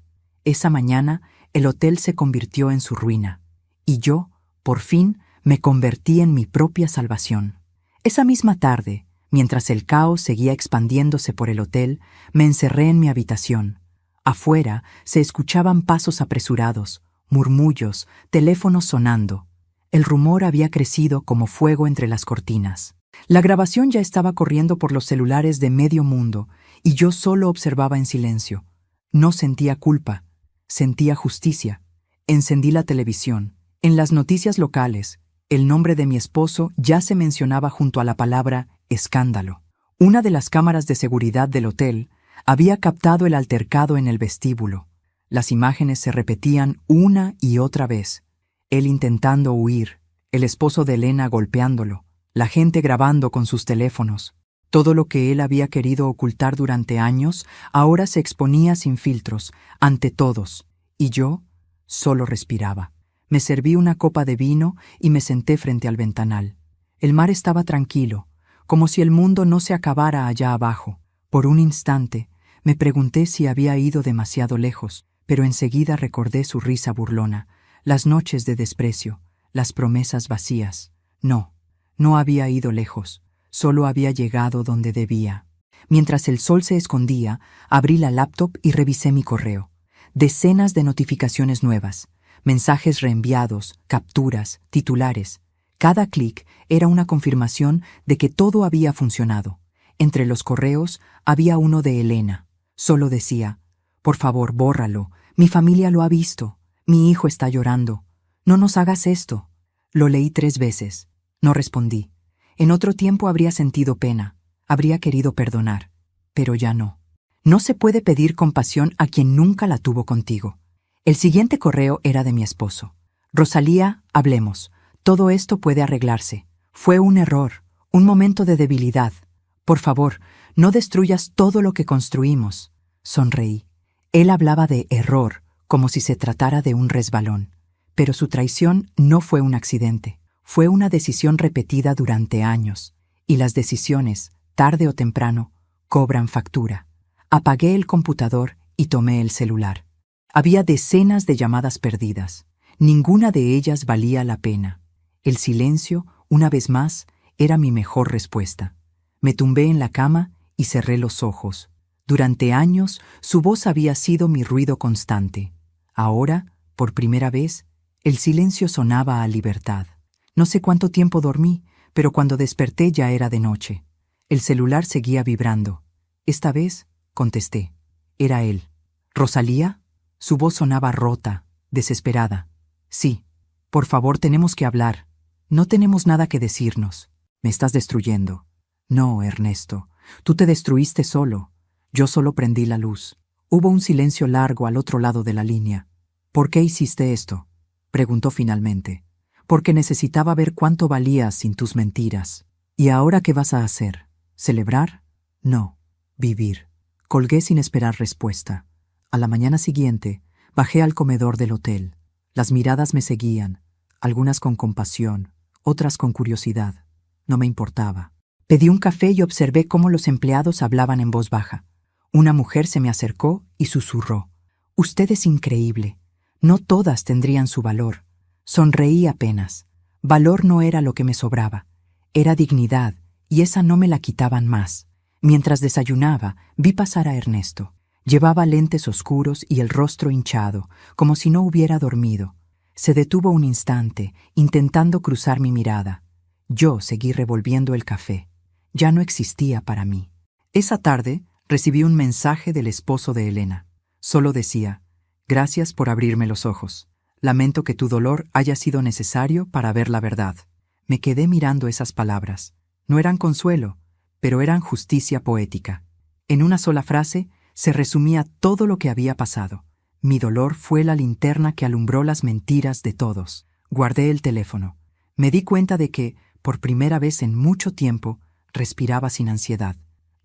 Esa mañana, el hotel se convirtió en su ruina. Y yo, por fin, me convertí en mi propia salvación. Esa misma tarde, mientras el caos seguía expandiéndose por el hotel, me encerré en mi habitación. Afuera se escuchaban pasos apresurados, murmullos, teléfonos sonando. El rumor había crecido como fuego entre las cortinas. La grabación ya estaba corriendo por los celulares de medio mundo, y yo solo observaba en silencio. No sentía culpa, sentía justicia. Encendí la televisión. En las noticias locales, el nombre de mi esposo ya se mencionaba junto a la palabra escándalo. Una de las cámaras de seguridad del hotel había captado el altercado en el vestíbulo. Las imágenes se repetían una y otra vez. Él intentando huir, el esposo de Elena golpeándolo, la gente grabando con sus teléfonos. Todo lo que él había querido ocultar durante años ahora se exponía sin filtros, ante todos, y yo solo respiraba. Me serví una copa de vino y me senté frente al ventanal. El mar estaba tranquilo, como si el mundo no se acabara allá abajo. Por un instante, me pregunté si había ido demasiado lejos, pero enseguida recordé su risa burlona, las noches de desprecio, las promesas vacías. No había ido lejos, solo había llegado donde debía. Mientras el sol se escondía, abrí la laptop y revisé mi correo. Decenas de notificaciones nuevas, mensajes reenviados, capturas, titulares. Cada clic era una confirmación de que todo había funcionado. Entre los correos había uno de Elena. Solo decía, «Por favor, bórralo. Mi familia lo ha visto. Mi hijo está llorando. No nos hagas esto». Lo leí 3 veces. No respondí. En otro tiempo habría sentido pena. Habría querido perdonar. Pero ya no. No se puede pedir compasión a quien nunca la tuvo contigo. El siguiente correo era de mi esposo. «Rosalía, hablemos. Todo esto puede arreglarse. Fue un error, un momento de debilidad. Por favor, no destruyas todo lo que construimos. Sonreí. Él hablaba de error, como si se tratara de un resbalón. Pero su traición no fue un accidente. Fue una decisión repetida durante años. Y las decisiones, tarde o temprano, cobran factura. Apagué el computador y tomé el celular. Había decenas de llamadas perdidas. Ninguna de ellas valía la pena. El silencio, una vez más, era mi mejor respuesta. Me tumbé en la cama y cerré los ojos. Durante años, su voz había sido mi ruido constante. Ahora, por primera vez, el silencio sonaba a libertad. No sé cuánto tiempo dormí, pero cuando desperté ya era de noche. El celular seguía vibrando. Esta vez, contesté. Era él. ¿Rosalía? Su voz sonaba rota, desesperada. Sí. Por favor, tenemos que hablar. No tenemos nada que decirnos. Me estás destruyendo. No, Ernesto. Tú te destruiste solo. Yo solo prendí la luz. Hubo un silencio largo al otro lado de la línea. ¿Por qué hiciste esto?, preguntó finalmente. Porque necesitaba ver cuánto valías sin tus mentiras. ¿Y ahora qué vas a hacer? ¿Celebrar? No. Vivir. Colgué sin esperar respuesta. A la mañana siguiente, bajé al comedor del hotel. Las miradas me seguían, algunas con compasión, otras con curiosidad. No me importaba. Pedí un café y observé cómo los empleados hablaban en voz baja. Una mujer se me acercó y susurró. «Usted es increíble. No todas tendrían su valor». Sonreí apenas. Valor no era lo que me sobraba. Era dignidad, y esa no me la quitaban más. Mientras desayunaba, vi pasar a Ernesto. Llevaba lentes oscuros y el rostro hinchado, como si no hubiera dormido. Se detuvo un instante, intentando cruzar mi mirada. Yo seguí revolviendo el café. Ya no existía para mí. Esa tarde recibí un mensaje del esposo de Elena. Solo decía: «Gracias por abrirme los ojos. Lamento que tu dolor haya sido necesario para ver la verdad». Me quedé mirando esas palabras. No eran consuelo, pero eran justicia poética. En una sola frase se resumía todo lo que había pasado. Mi dolor fue la linterna que alumbró las mentiras de todos. Guardé el teléfono. Me di cuenta de que, por primera vez en mucho tiempo, respiraba sin ansiedad.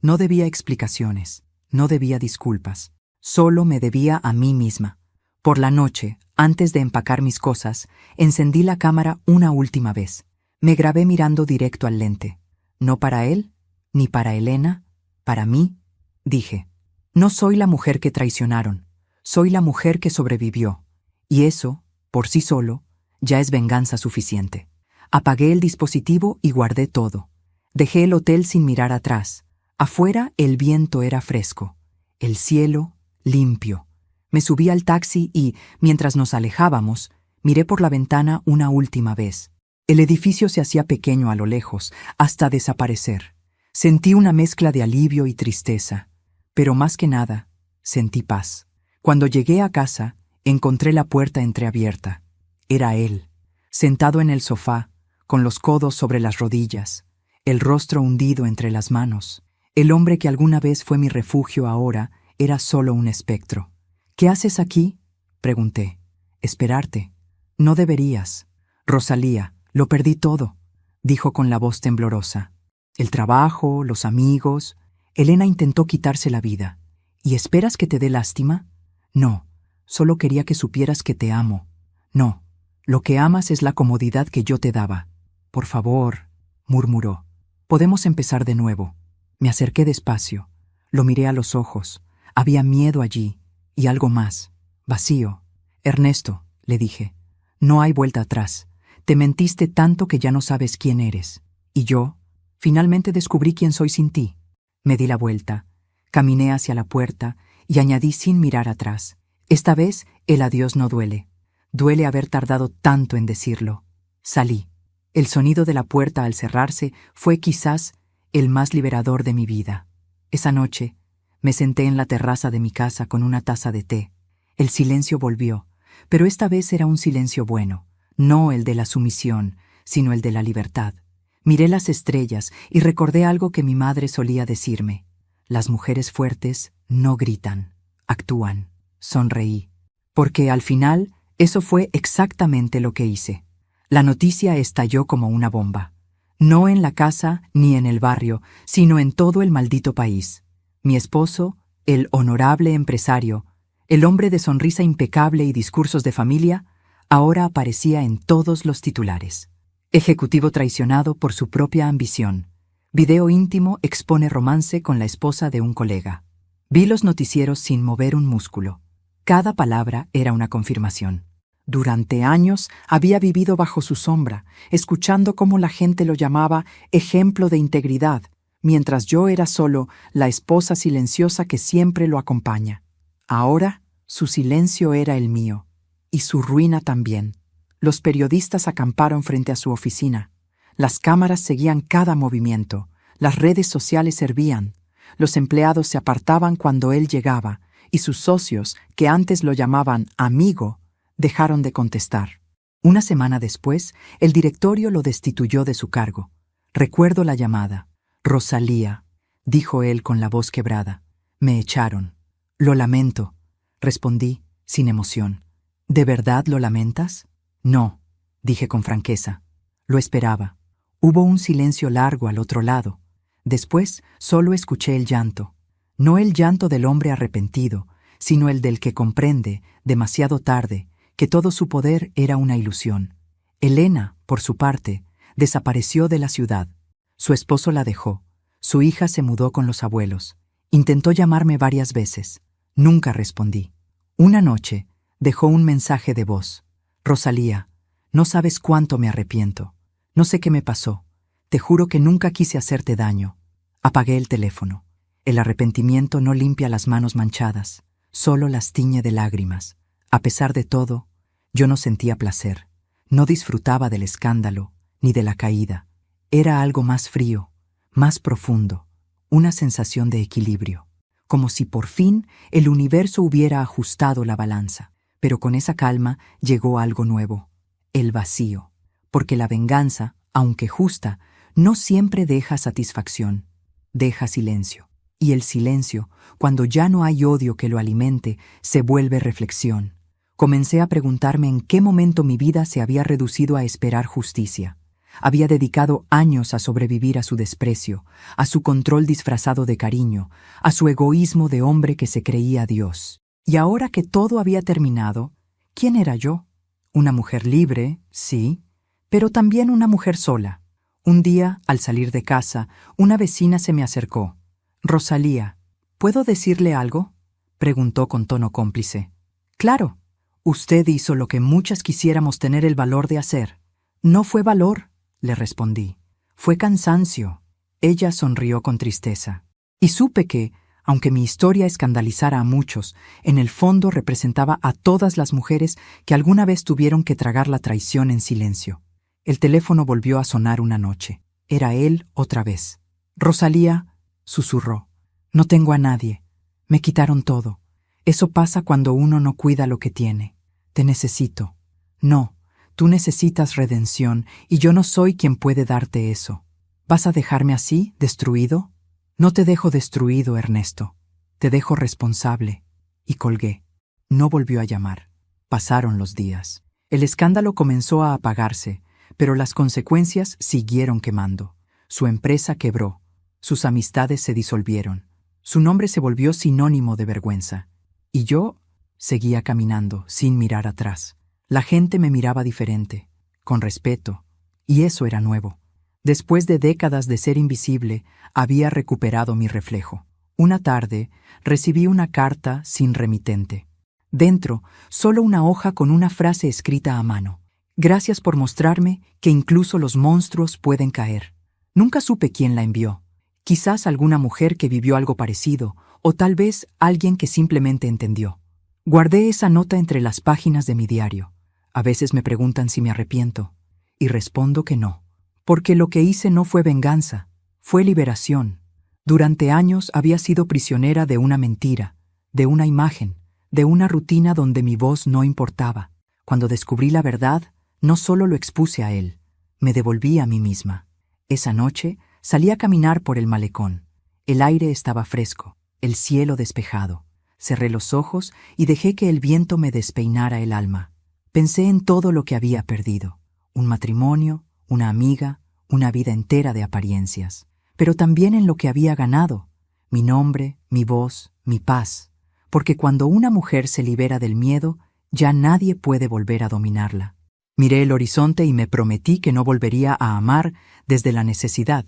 No debía explicaciones, no debía disculpas. Solo me debía a mí misma. Por la noche, antes de empacar mis cosas, encendí la cámara una última vez. Me grabé mirando directo al lente. No para él, ni para Elena, para mí, dije. No soy la mujer que traicionaron, soy la mujer que sobrevivió. Y eso, por sí solo, ya es venganza suficiente. Apagué el dispositivo y guardé todo. Dejé el hotel sin mirar atrás. Afuera el viento era fresco, el cielo limpio. Me subí al taxi y, mientras nos alejábamos, miré por la ventana una última vez. El edificio se hacía pequeño a lo lejos, hasta desaparecer. Sentí una mezcla de alivio y tristeza, pero más que nada, sentí paz. Cuando llegué a casa, encontré la puerta entreabierta. Era él, sentado en el sofá, con los codos sobre las rodillas, el rostro hundido entre las manos. El hombre que alguna vez fue mi refugio ahora era solo un espectro. «¿Qué haces aquí?», pregunté. «Esperarte». «No deberías». «Rosalía, lo perdí todo», dijo con la voz temblorosa. «El trabajo, los amigos». Elena intentó quitarse la vida. «¿Y esperas que te dé lástima?». «No, solo quería que supieras que te amo». «No, lo que amas es la comodidad que yo te daba». «Por favor», murmuró. «Podemos empezar de nuevo». Me acerqué despacio. Lo miré a los ojos. Había miedo allí, y algo más, vacío. «Ernesto», le dije, «no hay vuelta atrás. Te mentiste tanto que ya no sabes quién eres. Y yo, finalmente descubrí quién soy sin ti». Me di la vuelta, caminé hacia la puerta y añadí sin mirar atrás. Esta vez el adiós no duele. Duele haber tardado tanto en decirlo. Salí. El sonido de la puerta al cerrarse fue quizás el más liberador de mi vida. Esa noche me senté en la terraza de mi casa con una taza de té. El silencio volvió, pero esta vez era un silencio bueno, no el de la sumisión, sino el de la libertad. Miré las estrellas y recordé algo que mi madre solía decirme: las mujeres fuertes no gritan, actúan. Sonreí, porque al final eso fue exactamente lo que hice. La noticia estalló como una bomba. No en la casa ni en el barrio, sino en todo el maldito país. Mi esposo, el honorable empresario, el hombre de sonrisa impecable y discursos de familia, ahora aparecía en todos los titulares. Ejecutivo traicionado por su propia ambición. Video íntimo expone romance con la esposa de un colega. Vi los noticieros sin mover un músculo. Cada palabra era una confirmación. Durante años había vivido bajo su sombra, escuchando cómo la gente lo llamaba ejemplo de integridad, mientras yo era solo la esposa silenciosa que siempre lo acompaña. Ahora, su silencio era el mío, y su ruina también. Los periodistas acamparon frente a su oficina. Las cámaras seguían cada movimiento. Las redes sociales hervían. Los empleados se apartaban cuando él llegaba, y sus socios, que antes lo llamaban amigo, dejaron de contestar. Una semana después, el directorio lo destituyó de su cargo. Recuerdo la llamada. «Rosalía», dijo él con la voz quebrada. «Me echaron». «Lo lamento», respondí, sin emoción. «¿De verdad lo lamentas?» «No», dije con franqueza. Lo esperaba. Hubo un silencio largo al otro lado. Después solo escuché el llanto. No el llanto del hombre arrepentido, sino el del que comprende, demasiado tarde, que todo su poder era una ilusión. Elena, por su parte, desapareció de la ciudad. Su esposo la dejó. Su hija se mudó con los abuelos. Intentó llamarme varias veces. Nunca respondí. Una noche, dejó un mensaje de voz. «Rosalía, no sabes cuánto me arrepiento. No sé qué me pasó. Te juro que nunca quise hacerte daño». Apagué el teléfono. El arrepentimiento no limpia las manos manchadas, solo las tiñe de lágrimas. A pesar de todo, yo no sentía placer. No disfrutaba del escándalo, ni de la caída. Era algo más frío, más profundo, una sensación de equilibrio, como si por fin el universo hubiera ajustado la balanza. Pero con esa calma llegó algo nuevo, el vacío, porque la venganza, aunque justa, no siempre deja satisfacción, deja silencio. Y el silencio, cuando ya no hay odio que lo alimente, se vuelve reflexión. Comencé a preguntarme en qué momento mi vida se había reducido a esperar justicia. Había dedicado años a sobrevivir a su desprecio, a su control disfrazado de cariño, a su egoísmo de hombre que se creía Dios. Y ahora que todo había terminado, ¿quién era yo? Una mujer libre, sí, pero también una mujer sola. Un día, al salir de casa, una vecina se me acercó. «Rosalía, ¿puedo decirle algo?», preguntó con tono cómplice. «Claro, usted hizo lo que muchas quisiéramos tener el valor de hacer». «No fue valor», le respondí. «Fue cansancio». Ella sonrió con tristeza. Y supe que, aunque mi historia escandalizara a muchos, en el fondo representaba a todas las mujeres que alguna vez tuvieron que tragar la traición en silencio. El teléfono volvió a sonar una noche. Era él otra vez. «Rosalía», susurró, «no tengo a nadie. Me quitaron todo. Eso pasa cuando uno no cuida lo que tiene. Te necesito». «No, tú necesitas redención y yo no soy quien puede darte eso. ¿Vas a dejarme así, destruido?». «No te dejo destruido, Ernesto. Te dejo responsable». Y colgué. No volvió a llamar. Pasaron los días. El escándalo comenzó a apagarse, pero las consecuencias siguieron quemando. Su empresa quebró. Sus amistades se disolvieron. Su nombre se volvió sinónimo de vergüenza. Y yo seguía caminando, sin mirar atrás. La gente me miraba diferente, con respeto, y eso era nuevo. Después de décadas de ser invisible, había recuperado mi reflejo. Una tarde, recibí una carta sin remitente. Dentro, solo una hoja con una frase escrita a mano. «Gracias por mostrarme que incluso los monstruos pueden caer». Nunca supe quién la envió. Quizás alguna mujer que vivió algo parecido, o tal vez alguien que simplemente entendió. Guardé esa nota entre las páginas de mi diario. A veces me preguntan si me arrepiento, y respondo que no. Porque lo que hice no fue venganza, fue liberación. Durante años había sido prisionera de una mentira, de una imagen, de una rutina donde mi voz no importaba. Cuando descubrí la verdad, no solo lo expuse a él, me devolví a mí misma. Esa noche salí a caminar por el malecón. El aire estaba fresco, el cielo despejado. Cerré los ojos y dejé que el viento me despeinara el alma. Pensé en todo lo que había perdido. Un matrimonio, una amiga, una vida entera de apariencias, pero también en lo que había ganado, mi nombre, mi voz, mi paz, porque cuando una mujer se libera del miedo, ya nadie puede volver a dominarla. Miré el horizonte y me prometí que no volvería a amar desde la necesidad,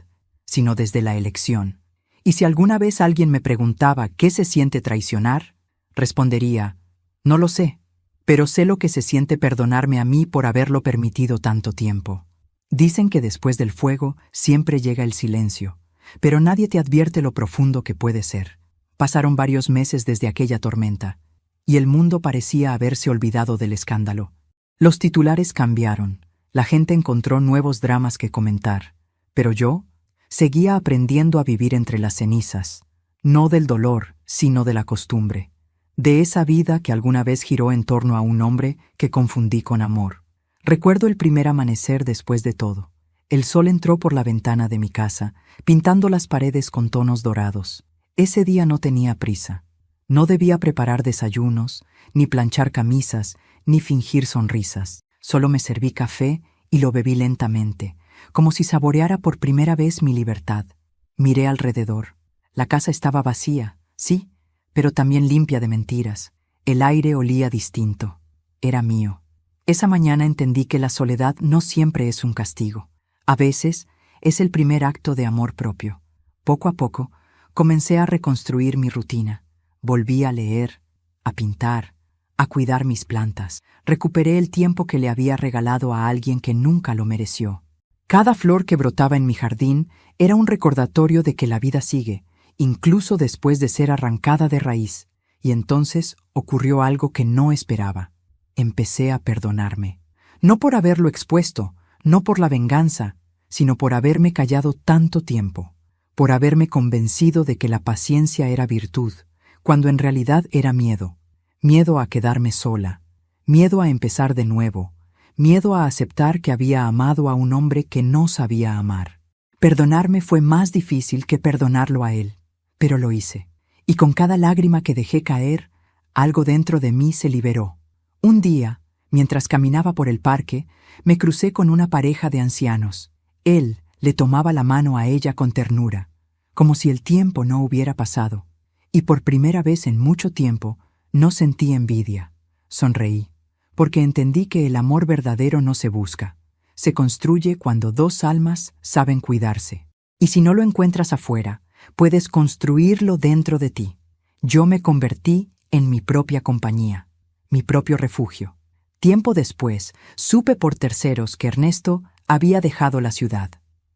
sino desde la elección. Y si alguna vez alguien me preguntaba qué se siente traicionar, respondería, no lo sé, pero sé lo que se siente perdonarme a mí por haberlo permitido tanto tiempo. Dicen que después del fuego siempre llega el silencio, pero nadie te advierte lo profundo que puede ser. Pasaron varios meses desde aquella tormenta, y el mundo parecía haberse olvidado del escándalo. Los titulares cambiaron, la gente encontró nuevos dramas que comentar, pero yo seguía aprendiendo a vivir entre las cenizas, no del dolor, sino de la costumbre, de esa vida que alguna vez giró en torno a un hombre que confundí con amor. Recuerdo el primer amanecer después de todo. El sol entró por la ventana de mi casa, pintando las paredes con tonos dorados. Ese día no tenía prisa. No debía preparar desayunos, ni planchar camisas, ni fingir sonrisas. Solo me serví café y lo bebí lentamente, como si saboreara por primera vez mi libertad. Miré alrededor. La casa estaba vacía, sí, pero también limpia de mentiras. El aire olía distinto. Era mío. Esa mañana entendí que la soledad no siempre es un castigo. A veces es el primer acto de amor propio. Poco a poco, comencé a reconstruir mi rutina. Volví a leer, a pintar, a cuidar mis plantas. Recuperé el tiempo que le había regalado a alguien que nunca lo mereció. Cada flor que brotaba en mi jardín era un recordatorio de que la vida sigue, incluso después de ser arrancada de raíz. Y entonces ocurrió algo que no esperaba. Empecé a perdonarme. No por haberlo expuesto, no por la venganza, sino por haberme callado tanto tiempo, por haberme convencido de que la paciencia era virtud, cuando en realidad era miedo. Miedo a quedarme sola, miedo a empezar de nuevo, miedo a aceptar que había amado a un hombre que no sabía amar. Perdonarme fue más difícil que perdonarlo a él, pero lo hice, y con cada lágrima que dejé caer, algo dentro de mí se liberó. Un día, mientras caminaba por el parque, me crucé con una pareja de ancianos. Él le tomaba la mano a ella con ternura, como si el tiempo no hubiera pasado, y por primera vez en mucho tiempo no sentí envidia. Sonreí, porque entendí que el amor verdadero no se busca, se construye cuando dos almas saben cuidarse. Y si no lo encuentras afuera, puedes construirlo dentro de ti. Yo me convertí en mi propia compañía, mi propio refugio. Tiempo después, supe por terceros que Ernesto había dejado la ciudad.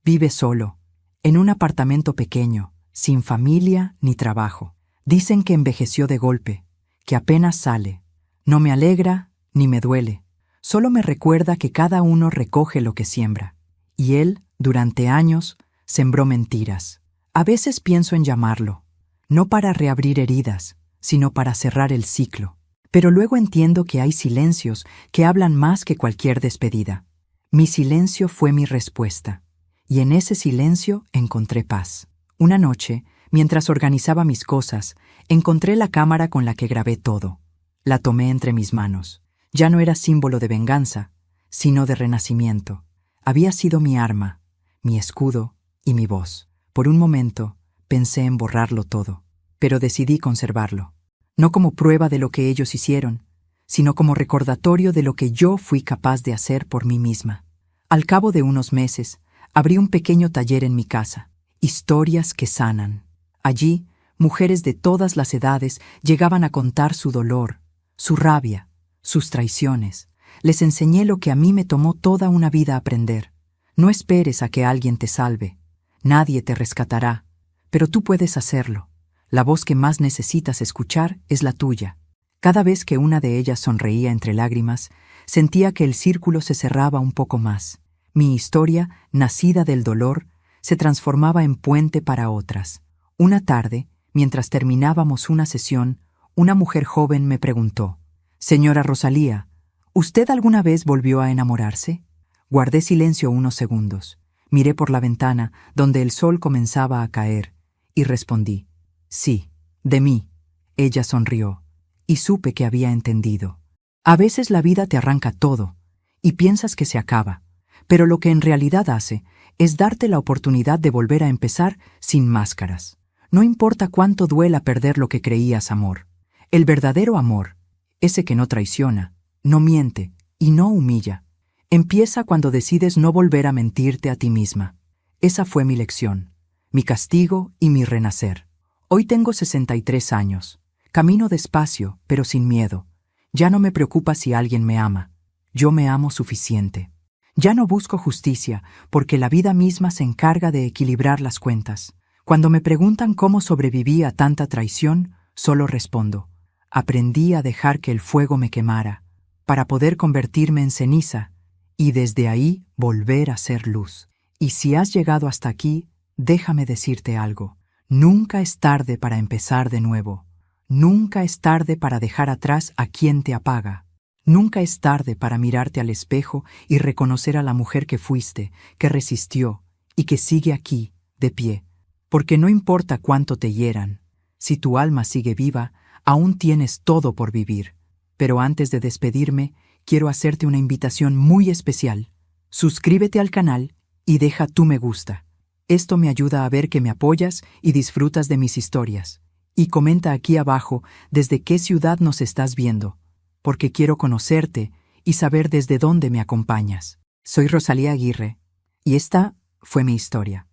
Vive solo, en un apartamento pequeño, sin familia ni trabajo. Dicen que envejeció de golpe, que apenas sale. No me alegra ni me duele. Solo me recuerda que cada uno recoge lo que siembra. Y él, durante años, sembró mentiras. A veces pienso en llamarlo, no para reabrir heridas, sino para cerrar el ciclo. Pero luego entiendo que hay silencios que hablan más que cualquier despedida. Mi silencio fue mi respuesta, y en ese silencio encontré paz. Una noche, mientras organizaba mis cosas, encontré la cámara con la que grabé todo. La tomé entre mis manos. Ya no era símbolo de venganza, sino de renacimiento. Había sido mi arma, mi escudo y mi voz. Por un momento, pensé en borrarlo todo, pero decidí conservarlo. No como prueba de lo que ellos hicieron, sino como recordatorio de lo que yo fui capaz de hacer por mí misma. Al cabo de unos meses, abrí un pequeño taller en mi casa, Historias que sanan. Allí, mujeres de todas las edades llegaban a contar su dolor, su rabia, sus traiciones. Les enseñé lo que a mí me tomó toda una vida aprender. No esperes a que alguien te salve. Nadie te rescatará, pero tú puedes hacerlo. La voz que más necesitas escuchar es la tuya. Cada vez que una de ellas sonreía entre lágrimas, sentía que el círculo se cerraba un poco más. Mi historia, nacida del dolor, se transformaba en puente para otras. Una tarde, mientras terminábamos una sesión, una mujer joven me preguntó: «Señora Rosalía, ¿usted alguna vez volvió a enamorarse?» Guardé silencio unos segundos. Miré por la ventana, donde el sol comenzaba a caer, y respondí: «Sí, de mí». Ella sonrió, y supe que había entendido. A veces la vida te arranca todo, y piensas que se acaba, pero lo que en realidad hace es darte la oportunidad de volver a empezar sin máscaras. No importa cuánto duela perder lo que creías amor. El verdadero amor, ese que no traiciona, no miente y no humilla, empieza cuando decides no volver a mentirte a ti misma. Esa fue mi lección, mi castigo y mi renacer. Hoy tengo 63 años. Camino despacio, pero sin miedo. Ya no me preocupa si alguien me ama. Yo me amo suficiente. Ya no busco justicia, porque la vida misma se encarga de equilibrar las cuentas. Cuando me preguntan cómo sobreviví a tanta traición, solo respondo: aprendí a dejar que el fuego me quemara, para poder convertirme en ceniza, y desde ahí volver a ser luz. Y si has llegado hasta aquí, déjame decirte algo. Nunca es tarde para empezar de nuevo. Nunca es tarde para dejar atrás a quien te apaga. Nunca es tarde para mirarte al espejo y reconocer a la mujer que fuiste, que resistió y que sigue aquí, de pie. Porque no importa cuánto te hieran, si tu alma sigue viva, aún tienes todo por vivir. Pero antes de despedirme, quiero hacerte una invitación muy especial. Suscríbete al canal y deja tu me gusta. Esto me ayuda a ver que me apoyas y disfrutas de mis historias. Y comenta aquí abajo desde qué ciudad nos estás viendo, porque quiero conocerte y saber desde dónde me acompañas. Soy Rosalía Aguirre, y esta fue mi historia.